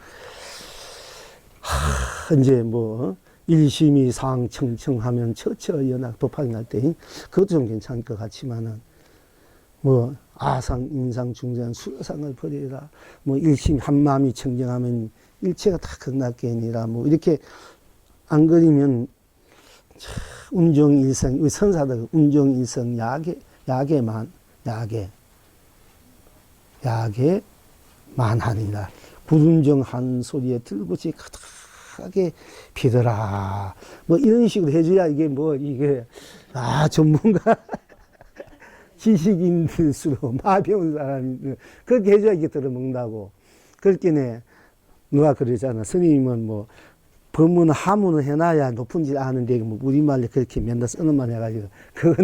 이제 일심이상 청청하면 처처연악 도파기 날 때, 그것도 좀 괜찮을 것 같지만은, 아상, 인상, 중상, 수상을 버리라. 일심, 한마음이 청정하면 일체가 다 극락견이라. 이렇게 안 그리면, 운종일성, 우리 선사들, 운종일성, 야게만하니라. 불운정 한 소리에 들꽃이 가득하게 피더라. 이런 식으로 해줘야 이게, 전문가. 지식인들수록 마배운 사람이 그렇게 해줘야 이게 들어먹는다고. 그렇게 누가 그러잖아. 스님은 법문 하문을 해놔야 높은지 아는데, 뭐, 우리말로 그렇게 맨날 쓰는 말 해가지고, 그거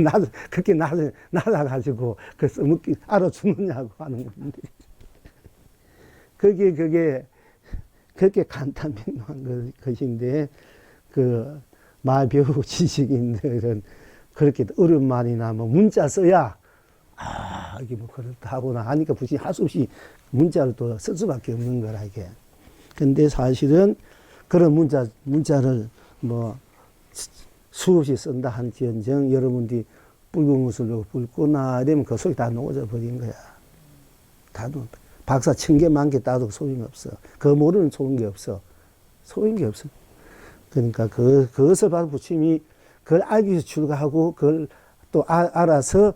그렇게 날아가지고, 그 써먹기 알아주느냐고 하는 건데. 그게, 그렇게 간단명료한 것인데, 그, 말 배우고 지식인들은 그렇게 어려운 말이나 뭐, 문자 써야, 이게 뭐, 그렇다 하거나 하니까 굳이 할 수 없이 문자를 또 쓸 수밖에 없는 거라, 이게. 근데 사실은, 그런 문자를 뭐 수없이 쓴다 한지언정 여러분들이 붉은 옷을 붉구나 이러면 그 속에 다 녹아져 버린 거야. 다 박사 1000개, 10,000개 따도 소용이 없어. 그거 모르는 좋은 게 없어. 소용인 게 없어. 그러니까 그것을 바로 부처님이 그걸 알기 위해서 출가하고 그걸 또 알아서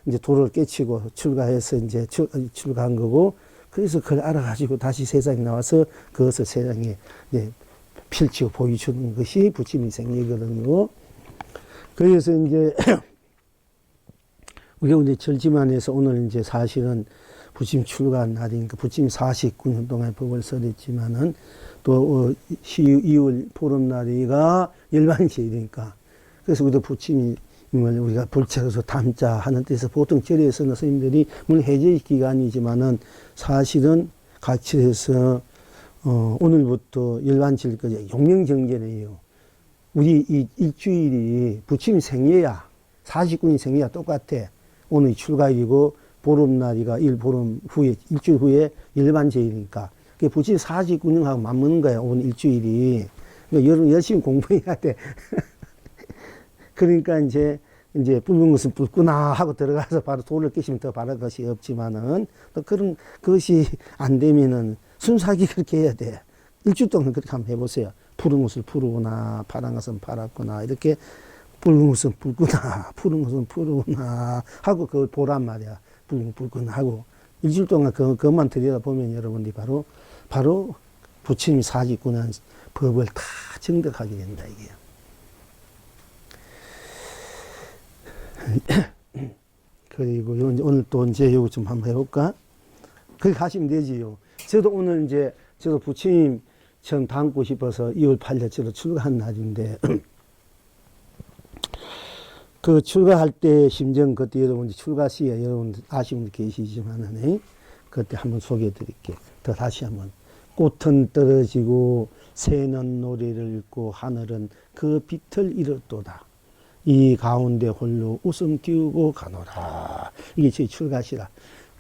이제 도를 깨치고 출가해서 이제 출가한 거고 그래서 그걸 알아가지고 다시 세상에 나와서 그것을 세상에 이제 펼치고 보여주는 것이 부처님의 생애거든요. 그래서 이제 우리가 이제 절지만에서 오늘 이제 사실은 부처님 출가한 날이니까 부처님 49년 동안 법을 설했지만은 또 2월 보름날이가 열반제일이니까 그래서 우리도 부처님을 우리가 불체로서 담자 하는 뜻에서 보통 절에서는 스님들이 물론 해제 기간이지만은 사실은 같이 해서 오늘부터 열반제일까지 용명정제네요. 우리 이 일주일이 부처님 생애야. 49년 생애야 똑같아. 오늘 출가일이고 보름날이가 보름 후에 일주일 후에 열반제일이니까 그게 부처님 49년하고 맞먹는 거야. 오늘 일주일이. 그러니까 여러분 열심히 공부해야 돼. 그러니까 이제 붉은 것은 붉구나 하고 들어가서 바로 도를 깨시면 더 바랄 것이 없지만은 또 그런 것이 안 되면은 순수하게 그렇게 해야 돼. 일주일 동안 그렇게 한번 해보세요. 푸른 것을 푸르구나, 파란 것은 파랗구나, 이렇게 붉은 것은 붉구나, 푸른 것은 푸르구나 하고 그걸 보란 말이야. 붉구나 하고 일주일 동안 그것만 들여다보면 여러분들이 바로 부처님이 49년 법을 다 정득하게 된다, 이게요. 그리고 오늘 또 이제 요거 좀 한번 해볼까? 그렇게 하시면 되지요. 저도 오늘 저도 부처님 처음 담고 싶어서 2월 8일 저도 출가한 날인데, 그 출가할 때 심정 그때 여러분 출가 시에 여러분 아시는 분들 계시지만은, 그때 한번 소개해 드릴게요. 더 다시 한번. 꽃은 떨어지고 새는 노래를 읽고 하늘은 그 빛을 잃었도다. 이 가운데 홀로 웃음 띄우고 가노라. 이게 저희 출가시라.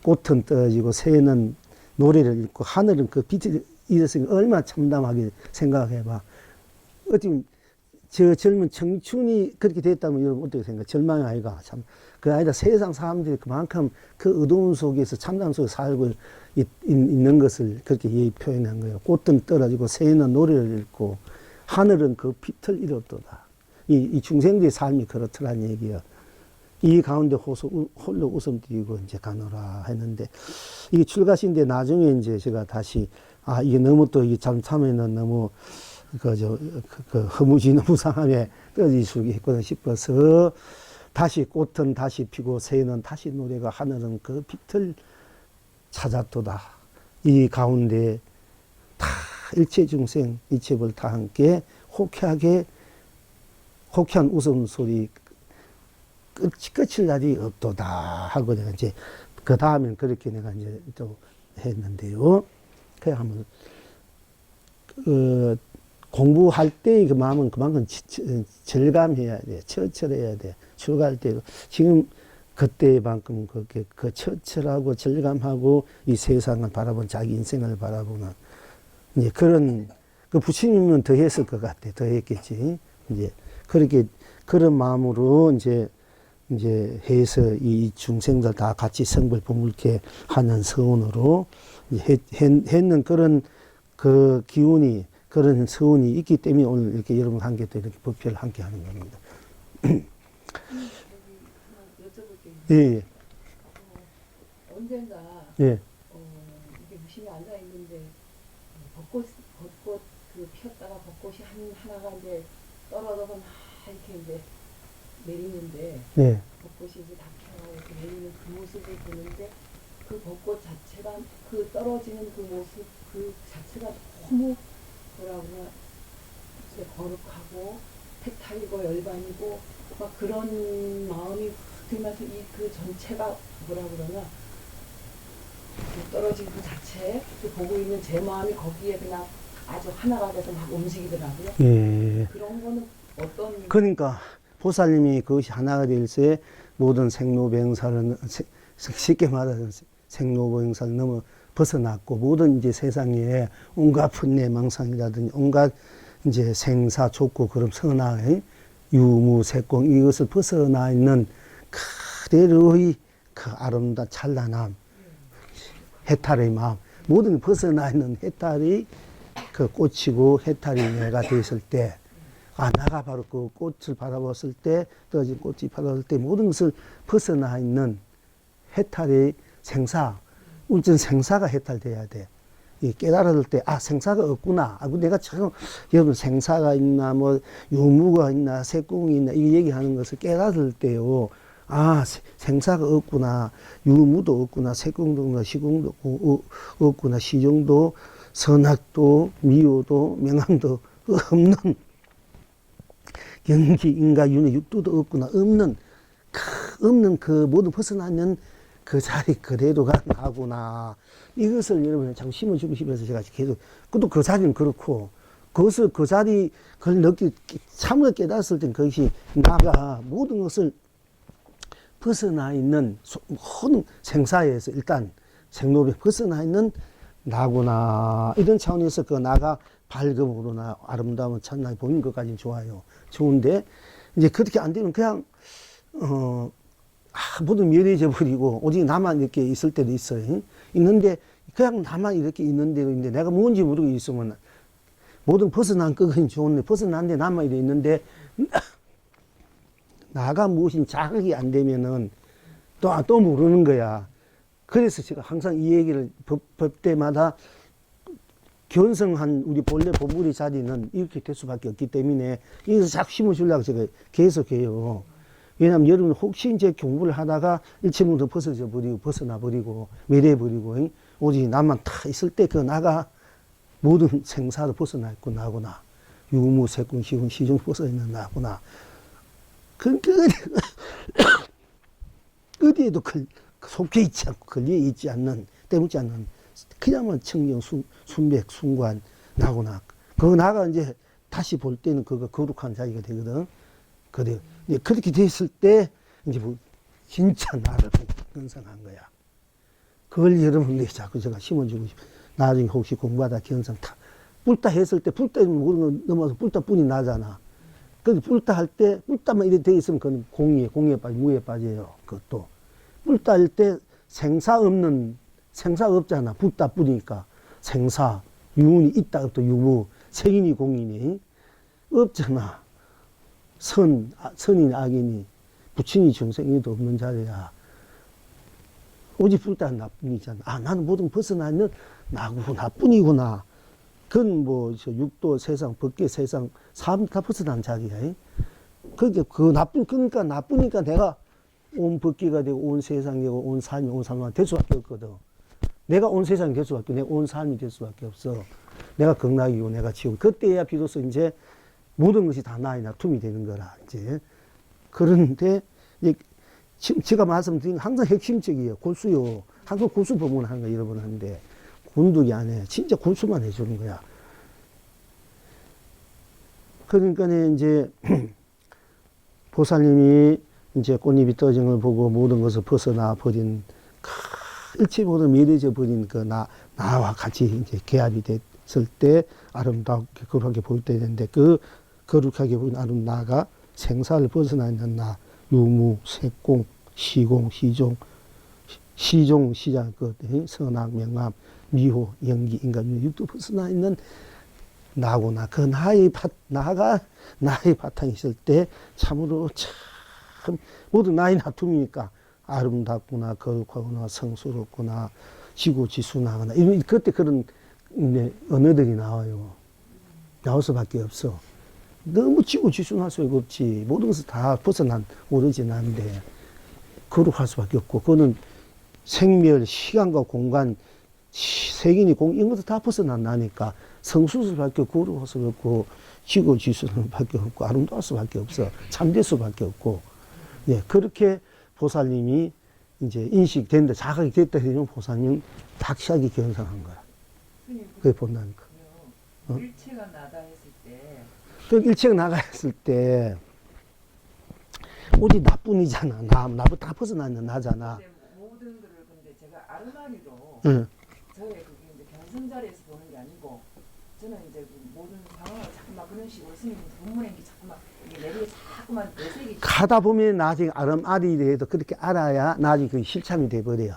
꽃은 떨어지고 새는 노래를 읽고 하늘은 그 빛을 잃었으니까 얼마나 참담하게 생각해봐. 어찌 저 젊은 청춘이 그렇게 됐다면 여러분 어떻게 생각해? 절망이 아이가. 참. 그 아이다 세상 사람들이 그만큼 그 어두운 속에서 참담 속에 살고 있는 것을 그렇게 표현한 거예요. 꽃은 떨어지고 새는 노래를 읽고 하늘은 그 빛을 잃었도다. 이 중생들의 삶이 그렇더란 얘기야. 이 가운데 홀로 웃음 띄고 이제 가노라 했는데, 이게 출가신데 나중에 이제 제가 다시, 이게 너무 또 이게 참으면은 너무, 허무지무상함에 떨어질 수 있겠구나 싶어서, 다시 꽃은 다시 피고 새는 다시 노래가 하늘은 그 빛을 찾았도다. 이 가운데 다 일체 중생, 일체벌 다 함께 호쾌한 웃음소리 끝일 날이 없도다 하고 내가 이제 그 다음엔 그렇게 내가 이제 또 했는데요. 그냥 한번 공부할 때의 그 마음은 그만큼 절감해야 돼, 처철해야 돼. 출가할 때 지금 그때만큼 그 처철하고 절감하고 이 세상을 바라본 자기 인생을 바라보는 이제 그런 그 부처님은 더 했을 것 같아, 더 했겠지. 이제 그렇게 그런 마음으로 이제 해서 이 중생들 다 같이 성불 보물게 하는 서운으로 했는 그런 그 기운이 그런 서운이 있기 때문에 오늘 이렇게 여러분 함께 또 이렇게 법회를 함께 하는 겁니다. 여쭤볼게요. 예. 언젠가 예. 이게 무심히 앉아 있는데 벚꽃 그 피었다가 벚꽃이 하나가 이제 떨어져서 막 이렇게 이제 내리는데 예. 벚꽃이 이제 다 피어가고 이렇게 내리는 그 모습을 보는데 그 벚꽃 자체가 그 떨어지는 그 모습 그 자체가 너무 뭐라 그러나 때 거룩하고 해탈이고 열반이고 막 그런 마음이 들면서 이 그 전체가 뭐라 그러나 그 떨어진 그 자체 그 보고 있는 제 마음이 거기에 그냥 아주 하나가 돼서 막 움직이더라고요. 예. 그런 거는 어떤 그러니까 보살님이 그것이 하나가 될새 모든 생로병사를 쉽게 말하면 생로병사를 넘어 벗어났고 모든 이제 세상에 온갖 분내 망상이라든지 온갖 이제 생사 족고 그런 선악 유무 색공 이것을 벗어나 있는 그대로의 그 아름다운 찬란함 해탈의 마음 모든 게 벗어나 있는 해탈이 그 꽃이고 해탈이 내가 되었을 때 아, 나가 바로 그 꽃을 바라봤을 때, 떨어진 꽃이 바라봤을 때, 모든 것을 벗어나 있는 해탈의 생사, 우선 생사가 해탈돼야 돼. 이 깨달을 때, 아, 생사가 없구나. 아, 내가 참, 여러분, 생사가 있나, 뭐, 유무가 있나, 색공이 있나, 이 얘기하는 것을 깨달을 때요. 아, 생사가 없구나. 유무도 없구나. 색공도 없구나. 시공도 없구나. 시종도, 선악도, 미호도, 명암도 없는 경기, 인가, 윤회, 육도도 없구나. 없는 그 모두 벗어나는 그 자리 그대로가 나구나. 이것을 여러분 참 심어주고 싶어서 제가 계속, 또 그 자리는 그렇고, 그것을 그 자리, 그걸 참으로 깨달았을 땐 그것이 나가 모든 것을 벗어나 있는 모든 생사에서 일단 생로에 벗어나 있는 나구나. 이런 차원에서 그 나가 밝음으로나 아름다움을 찬란히 보이는 것까지는 좋아요. 좋은데, 이제 그렇게 안 되면 그냥, 모두 멸해져 버리고, 오직 나만 이렇게 있을 때도 있어요. 있는데, 그냥 나만 이렇게 있는 데도 있는데, 내가 뭔지 모르고 있으면, 모든 벗어난 것은 좋은데, 벗어난 데 나만 이렇게 있는데, 나가 무엇인 자극이 안 되면은, 또 모르는 거야. 그래서 제가 항상 이 얘기를 법 때마다 견성한 우리 본래 본물의 자리는 이렇게 될 수밖에 없기 때문에 이것을 자꾸 심어주려고 제가 계속해요. 왜냐하면 여러분 혹시 이제 공부를 하다가 일체부터 벗어져 버리고 벗어나 버리고 매려해 버리고 오직 나만 다 있을 때 그 나가 모든 생사를 벗어나 있고 나구나. 유무 색공 시공 시중 벗어 있는 나구나. 그러니까 어디에도 속해 있지 않고 걸려 있지 않는 때묻지 않는 그야말로 청정 순백 순관 나구나. 그 나가 이제 다시 볼 때는 그거 거룩한 자기가 되거든. 그래 이제 그렇게 됐을 때 이제 뭐 진짜 나를 견성한 거야. 그걸 여러분들이 자꾸 제가 심어주고 싶어. 나중에 혹시 공부하다 견성 다 뿔따 했을 때 뿔따 모르는 거 넘어서 뿔따 뿐이 나잖아. 그 뿔따 할 때 뿔따만 이렇게 돼 있으면 그건 공에 빠져 무에 빠져요. 그것도 뿔따 할 때 생사 없잖아. 뿔따 뿐이니까 생사 유운이 있다 없다 유무 색인이 공인이 없잖아. 선이니 악이니 부친이 중생이도 없는 자리야. 오직 뿔따는 나뿐이잖아. 아, 나는 모든 벗어나 있는 나고 나뿐이구나. 그건 뭐 육도 세상 법계 세상 삶 다 벗어난 자리야. 그러니까 나쁘니까 내가 온 법계가 되고 온 세상이 되고 온 삶이 온 삶이 될 수밖에 없거든. 내가 온 세상이 될 수밖에 없고 내가 온 삶이 될 수밖에 없어. 내가 극락이고 내가 지옥. 그때야 비로소 이제 모든 것이 다 나의 나툼이 되는 거라 이제. 그런데 이제 제가 말씀드린 항상 핵심적이에요. 골수요. 항상 골수 법문하는 거 여러분 하는데 군독이 안 해. 진짜 골수만 해주는 거야. 그러니까 이제 보살님이 이제 꽃잎이 떨어진 걸 보고 모든 것을 벗어나 버린 일체 모두 미래져 버린 그 나와 같이 이제 개합이 됐을 때 아름답게 거룩하게 보일 때 되는데 그 거룩하게 보인 아름 나가 생사를 벗어나 있는 나 유무 색공 시공 시종 시작 그 선악 명암 미호 연기 인간 육도 벗어나 있는 나구나. 그 나가 나의 바탕이 있을 때 참으로 참 모두 나의 나툼이니까 아름답구나 거룩하구나 성스럽구나 지고지순하구나 이런 그때 그런 언어들이 나와요. 나올 수밖에 없어. 너무 지고지순할 수가 없지. 모든 것을 다 벗어난 오로지 나인데 거룩할 수밖에 없고 그거는 생멸 시간과 공간 색이니 공 이런 것도 다 벗어난다니까 성수수밖에 구를 수 없고 지고 지수밖에 없고 아름다울 수밖에 없어 참될 수밖에 없고 예 그렇게 보살님이 이제 인식된다 자각이 됐다 해서 보살님 박시하게 견성한 거야. 그게 본다니까. 일체가 나다 했을 때 그 일체가 나가했을 때 오직 나뿐이잖아. 나부터 다 벗어나는 나잖아. 근데 모든 거를 근데 제가 아르마니로 응. 저의 그게 이제 견성 자리에서 보는 게 아니고 저는 이제 그 모든 상황을 자꾸만 그런 식으로 스님 본문에 이게 자꾸만 이게 내리에 자꾸만 내색이 가다 보면 나중에 아름아리래도 그렇게 알아야 나중에 그 실참이 돼버려요.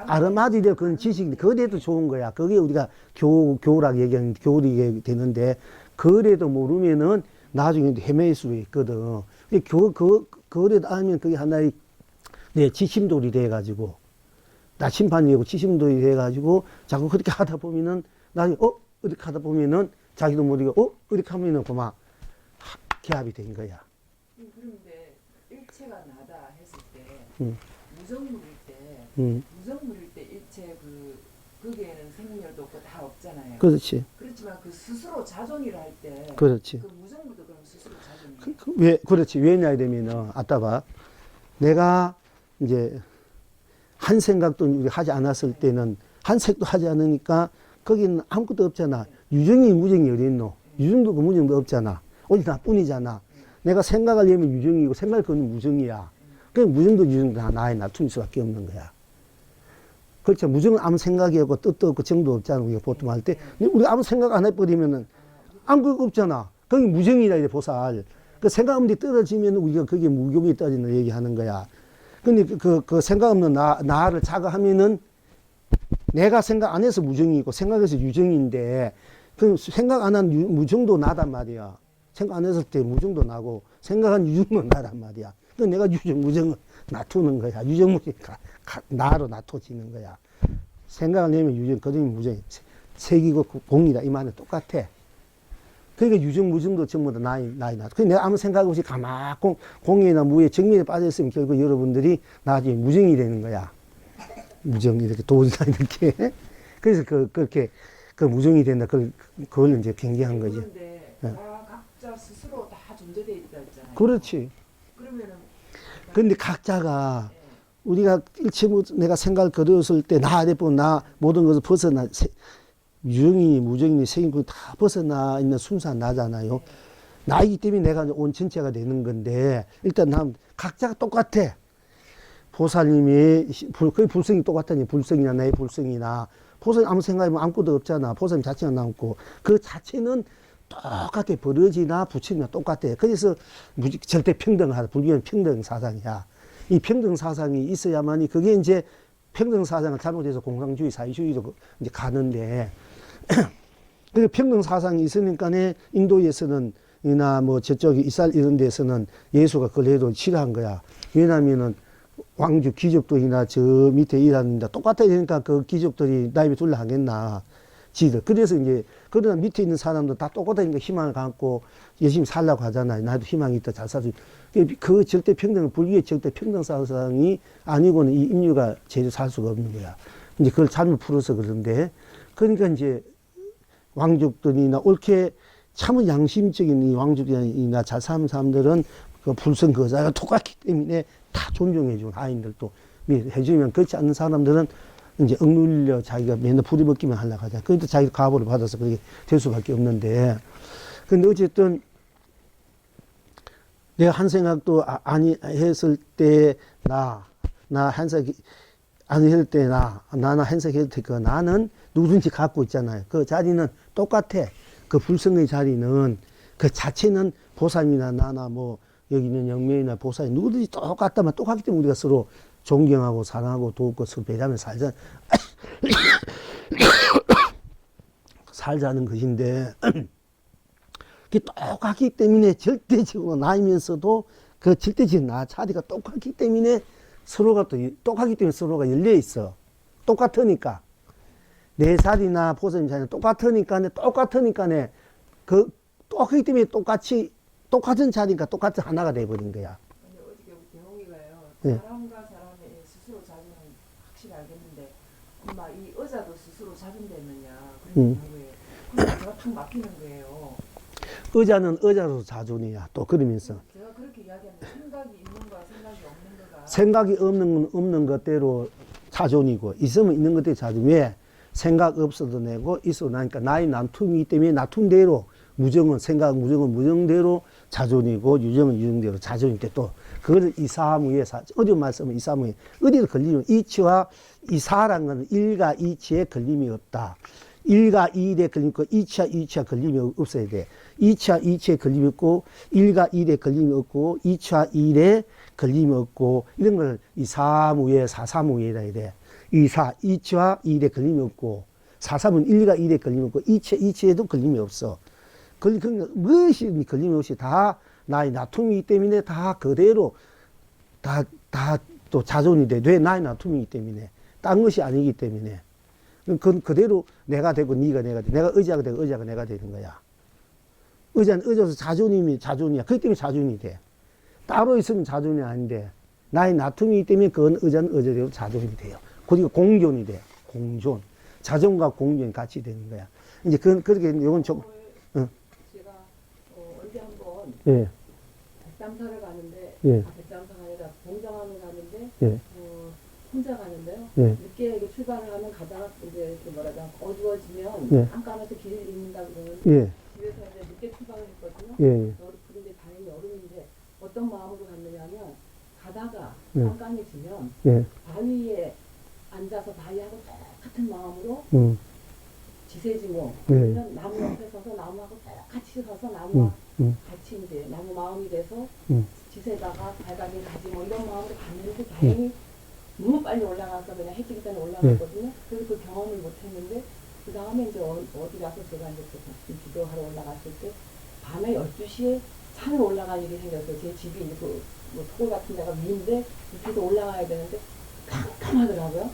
아름아리래 그건 지식이 그래도 좋은 거야. 그게 우리가 교라고 얘기하는 교리 되는데 그래도 모르면은 나중에 헤매일 수 있거든. 그래도 알면 그게 하나의 내 지심돌이 돼가지고 나침반이고 지심돌이 돼가지고 자꾸 그렇게 하다 보면은 나중에 이렇게 하다 보면은 자기도 모르고 이렇게 하면은 그만 개합이 된 거야. 그런데 일체가 나다 했을 때 응. 무정물일 때 응. 무정물일 때 일체 거기에는 생멸도 없고 다 없잖아요. 그렇지. 그렇지만 그 스스로 자존이라 할 때 그렇지. 그 무정물도 그럼 스스로 자존이에요. 왜 그렇지. 왜냐 되면은 아따 봐. 내가 이제 한 생각도 우리 하지 않았을 때는 한 색도 하지 않으니까 거기는 아무것도 없잖아. 유정이 무정이 어디 있노? 유정도 그 무정도 없잖아. 오직 나뿐이잖아. 내가 생각을 하면 유정이고 생각을 거는 무정이야. 그냥 무정도 유정도 다 나에 나툴 수밖에 없는 거야. 그렇죠. 무정은 아무 생각이 없고 뜻도 없고 정도 없잖아. 우리가 보통 할 때. 우리가 아무 생각 안 해버리면은 아무것도 없잖아. 거기 무정이라 이래 보살. 그 생각 없는 데 떨어지면 우리가 그게 무경이 떨어진다 얘기하는 거야. 근데 그 생각 없는 나를 자각하면은 내가 생각 안 해서 무정이고 생각해서 유정인데 그 생각 안 한 무정도 나단 말이야. 생각 안 했을 때 무정도 나고 생각한 유정도 나단 말이야. 그 내가 무정을 놔두는 거야. 유정무정이 나로 놔둬지는 거야. 생각을 내면 유정, 거듭이 무정. 색이고 공이다. 이 말은 똑같아. 그러니까 유정, 무정도 전부 다 나이 나. 그 내가 아무 생각 없이 가만 공이나 무에 정면에 빠져있으면 결국 여러분들이 나중에 무정이 되는 거야. 무정, 이렇게 도지나 이렇게. 그래서 그렇게 그 무정이 된다. 그걸 이제 경계한 거지. 그런데 다 각자 스스로 다 존재되어 있다 했잖아요. 그렇지. 그러면은 근데 각자가 우리가 내가 생각을 거두었을 때 나 아래 보면 나 모든 것을 벗어나 유정이니 무정이니 색이니 다 벗어나 있는 순수한 나잖아요. 나이기 때문에 내가 온 전체가 되는 건데 일단 난 각자가 똑같아. 보살님이 거의 불성이 똑같다니 불성이나 나의 불성이나 보살님 아무 생각이면 아무것도 없잖아. 보살님 자체가 남고 그 자체는 똑같아. 버러지나 부처님이나 똑같아. 그래서 절대 평등하다. 불교는 평등 사상이야. 이 평등 사상이 있어야만이 그게 이제 평등 사상을 잘못해서 공산주의, 사회주의로 이제 가는데 그 평등 사상이 있으니까네 인도에서는 이나 뭐 저쪽 이스라엘 이런 데서는 예수가 그걸 해도 싫어한 거야. 왜냐면은 왕주 귀족들이나 저 밑에 일하는데 똑같아. 그러니까 그 귀족들이 나이에 둘러 하겠나. 지들. 그래서 이제, 그러나 밑에 있는 사람도 다 똑같으니까 희망을 갖고 열심히 살려고 하잖아요. 나도 희망이 있다. 잘 살 수 있다. 그 절대 평등, 불교의 절대 평등 사상이 아니고는 이 인류가 제대로 살 수가 없는 거야. 이제 그걸 잘못 풀어서 그런데, 그러니까 이제 왕족들이나 옳게 참은 양심적인 이 왕족이나 잘 사는 사람들은 그 불성 거자가 똑같기 때문에 다 존중해주고 하인들도 해주면 그렇지 않는 사람들은 이제 억눌려 자기가 맨날 부리벗기만 하려고 하잖아. 그래도 자기 가보를 받아서 그렇게 될 수밖에 없는데. 근데 어쨌든 내가 한 생각도 아니 했을 때 나 한 생각 아니 했을 때 나나 한 생각 했을 때 그 나는 누구든지 갖고 있잖아요. 그 자리는 똑같아. 그 불성의 자리는 그 자체는 보살이나 나나 뭐 여기 있는 영명이나 보살이 누구든지 똑같다만 똑같기 때문에 우리가 서로 존경하고 사랑하고 돕고 서로 배려하며 살자는 것인데 그게 똑같기 때문에 절대적으로 나이면서도 그 절대적인 나 자리가 똑같기 때문에 서로가 또 똑같기 때문에 서로가 열려 있어. 똑같으니까 내 자리나 보살님 자리는 똑같으니까네 그 똑같기 때문에 똑같은 자리니까 똑같은 하나가 돼버린 거야. 근데 어저께 대홍이가요. 네. 사람과 사람의 스스로 자존은 확실히 알겠는데 엄마 이 의자도 스스로 자존되느냐 그런 음. 거예요. 그래서 제가 탁 막히는 거예요. 의자는 의자로서 자존이야. 또 그러면서 제가 그렇게 이야기하는데 생각이 있는 거야 생각이 없는 거가 생각이 없는 건 없는 것대로 자존이고 있으면 있는 것대로 자존. 왜? 생각 없어도 내고 있어도 나니까 나의 난툼이기 때문에 나툼대로 무정은 생각 무정은 무정대로 자존이고 유정은 유정대로 자존인데 또 그걸 이사무에 어디 말씀은 이사무에 어디를 걸리면 이치와 이사란 건 일과 이치에 걸림이 없다. 일과 이일에 걸림이 있고 이치와 이치와 걸림이 없어야 돼. 이치와 이치에 걸림이 없고 일과 일에 걸림이 없고 이치와 일에 걸림이 없고 이런 걸 이사무에 사사무에라 해야 돼. 이치와 일에 걸림이 없고 사사무는 일과 일에 걸림이 없고 이치에도 걸림이 없어. 그러니까 무엇이 걸림이 없이 다 나의 나툼이기 때문에 다 그대로 다 또 자존이 돼. 왜? 나의 나툼이기 때문에. 딴 것이 아니기 때문에. 그건 그대로 내가 되고 네가 내가 돼. 내가 의자가 되고 의자가 내가 되는 거야. 의자는 의자로서 자존임이 자존이야. 그렇기 때문에 자존이 돼. 따로 있으면 자존이 아닌데 나의 나툼이기 때문에 그건 의자는 의자대로 자존이 돼요. 그리고 공존이 돼. 공존. 자존과 공존이 같이 되는 거야. 이제 그렇게 이건 좀 제가 언제 한번 예. 백담사를 가는데 예. 백담사가 아니라 공장하는 가는데 예. 혼자 가는데요. 예. 늦게 이렇게 출발을 하면 가다가 이제 이렇게 뭐라자 어두워지면 예. 깜깜해서 길을 잃는다 그러면 예. 집에서 이제 늦게 출발을 했거든요. 예. 근데 다행히 여름인데 어떤 마음으로 갔느냐면 가다가 예. 깜깜해지면 예. 바위에 앉아서 바위하고 똑같은 마음으로 지세지모 예. 그러면 나무 옆에 서서 나무하고 똑같이 서서 나무와 같이 이제 나무 마음이 돼서 지세다가 발각이 가지 뭐 이런 마음으로 갔는데 다행히 너무 빨리 올라가서 그냥 해지기 전에 올라갔거든요. 그래서 그 경험을 못했는데 그 다음에 이제 어디 가서 제가 이제 그 기도하러 올라갔을 때 밤에 12시에 산을 올라갈 일이 생겼어요. 제 집이 이제 뭐 토굴 같은 데가 위인데 밑에서 올라가야 되는데 깜깜하더라고요.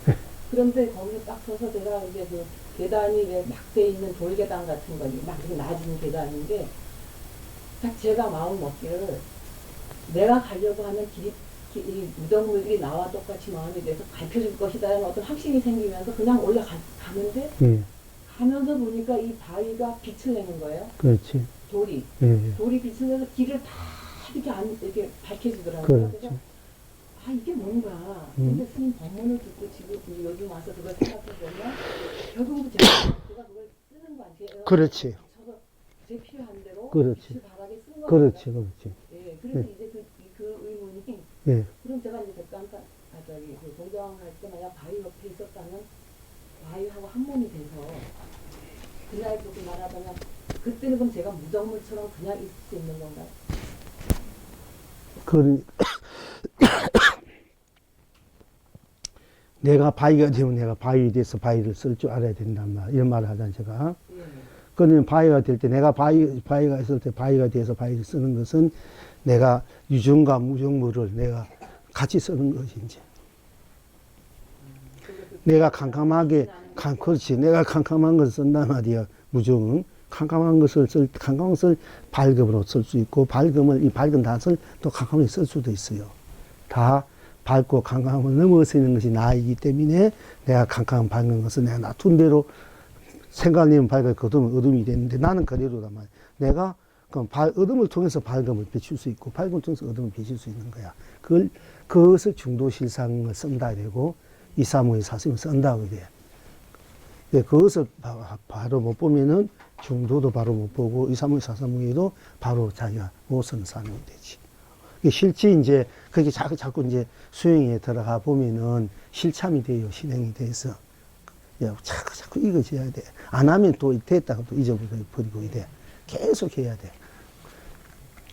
그런데 거기서 딱 서서 제가 이제 그 계단이 막돼 있는 돌계단 같은 거, 막 이렇게 낮은 계단인데 딱 제가 마음 먹기를 내가 가려고 하는 길이 이 무덤물들이 나와 똑같이 마음이 돼서 밝혀질 것이다라는 어떤 확신이 생기면서 그냥 올라가는데 예. 가면서 보니까 이 바위가 빛을 내는 거예요. 그렇지. 돌이. 예. 돌이 빛을 내서 길을 다 이렇게 밝혀지더라고요. 그렇지. 그래서 아 이게 뭔가. 근데 스님 법문을 듣고 지금 이제 요즘 와서 그걸 생각해 보면 결국은 제가 그걸 쓰는 거 아니에요. 그렇지. 저도 제 필요한 대로 그렇지. 빛을 바라게 쓴 거예요. 그렇지. 그렇지. 예, 그래서 이제 그 의문이 예. 그럼 제가 이제 그 공장 갈 때 만약 바위 옆에 있었다면 바위하고 한 몸이 돼서 그날 조금 말하자면 그때는 그럼 제가 무정물처럼 그냥 있을 수 있는 건가요? 내가 바위가 되면 내가 바위에 대해서 바위를 쓸 줄 알아야 된단 말, 이런 말을 하잖아, 제가. 예. 그러면 바위가 될 때, 내가 바위가 있을 때 바위가 돼서 바위를 쓰는 것은 내가 유정과 무정물을 내가 같이 쓰는 것이 이제. 내가 캄캄하게, 그렇지. 내가 캄캄한 것을 쓴단 말이야, 무정은. 캄캄한 것을 밝음으로 쓸 수 있고, 이 밝은 단서를 또 캄캄하게 쓸 수도 있어요. 다 밝고 캄캄함을 넘어서 있는 것이 나이기 때문에 내가 캄캄한 밝은 것을 내가 놔둔 대로 생각하면 밝고 거두면 어둠이 되는데 나는 그대로란 말이야. 내가 어둠을 통해서 밝음을 비출 수 있고 밝음을 통해서 어둠을 비출 수 있는 거야. 그것을 중도실상을 쓴다 되고 이사무의 사슴을 쓴다고 돼. 네, 그것을 바로 못 보면은 중도도 바로 못 보고 이사무의 사사무의도 바로 자기가 못 쓰는 사람이 되지. 실제 이제 그렇게 자꾸 이제 수행에 들어가 보면은 실참이 돼요. 실행이 돼서. 자꾸 읽어줘야 돼. 안 하면 또 됐다가 또 잊어버리고 이래. 계속 해야 돼.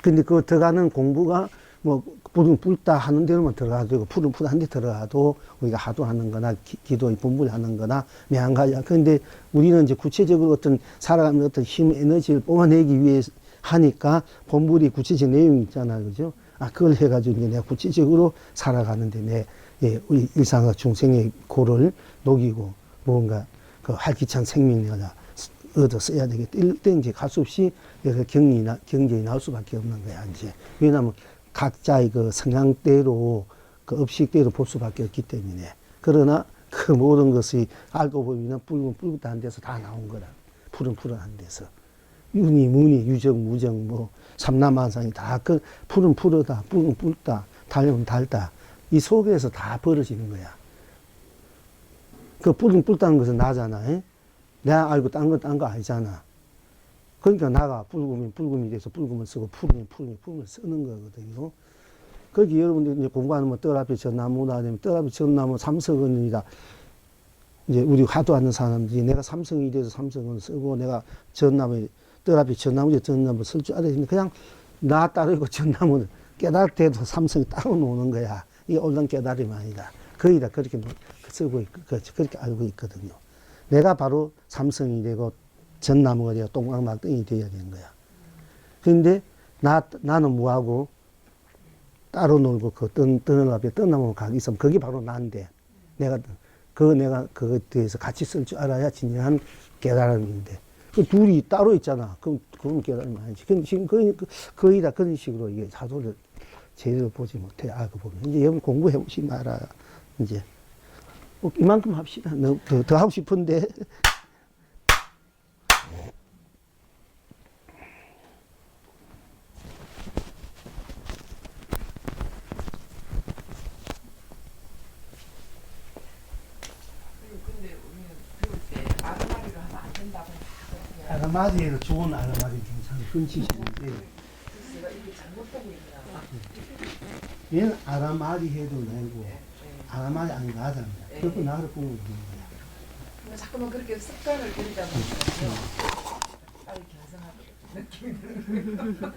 근데 그 들어가는 공부가 뭐 불은 불다 하는 대로만 들어가도 되고 풀은 한 데 들어가도 우리가 하도 하는 거나 기도의 분불 하는 거나 한 가지야. 그런데 우리는 이제 구체적으로 어떤 살아가는 어떤 힘, 에너지를 뽑아내기 위해 하니까 본불이 구체적 내용이 있잖아요. 그죠? 그걸 해가지고 이제 내가 구체적으로 살아가는데 우리 일상과 중생의 고를 녹이고 뭔가 그 활기찬 생명력을 얻어 써야 되겠다. 이럴 때 이제 갈 수 없이 경쟁이 나올 수밖에 없는 거야, 이제. 왜냐하면 각자의 그 성향대로 그 업식대로 볼 수밖에 없기 때문에. 그러나 그 모든 것이 알고 보면 붉은 붉다한 데서 다 나온 거라. 푸른 푸른한 데서. 윤이 무니 유정 무정 뭐 삼라만상이 다 그 푸른 푸르다 붉은 붉다 달면 달다 이 속에서 다 벌어지는 거야. 그 붉은 붉다는 것은 나잖아. 에? 내가 알고 딴 거 아니잖아. 그러니까 나가 붉으면 붉음이 돼서 붉음을 쓰고 푸르면 푸름을 쓰는 거거든요. 거기 여러분들 이제 공부하는 뭐 떡라피 전나무나 아니면 떡라피 전나무 삼성은이다. 이제 우리 화두 하는 사람들이 내가 삼성이 돼서 삼성은 쓰고 내가 전나무 떡라피 전나무에 전나무 쓸 줄 알아야 되는데 그냥 나 따르고 전나무는 깨달대도 삼성이 따로 노는 거야. 이게 옳은 깨달음이 아니다. 거의 다 그렇게 쓰고 그렇게 알고 있거든요. 내가 바로 삼성이 되고 전나무가 되고 똥강막등이 되어야 되는 거야. 그런데 나는 뭐하고 따로 놀고 그 떠늘 앞에 떠나무 가기 있으면 그게 바로 나인데 내가 그거에 대해서 같이 쓸 줄 알아야 진정한 깨달음인데 그 둘이 따로 있잖아. 그건 깨달음이 아니지. 근데 지금 거의 다 그런 식으로 이게 사도를 제대로 보지 못해 알고 보면 이제 여러분 공부해 보시 말아 이제 뭐 이만큼 합시다. 더 하고 싶은데. 근데 우리는 배울 때 아르마리로 하면 안 된다고 하거든요. 아르마디에도 좋은 아르마디 괜찮은 근치신데 그래서 제가 이게 잘못되고 있나. 얘는 아르마디 해도 되고 아르마디 안 가잖아요. 그래서 나를 보면 되는 거야. 근데 자꾸만 그렇게 습관을 들이다 보니까 빨리 견성하게 느낌이 드는 거예요.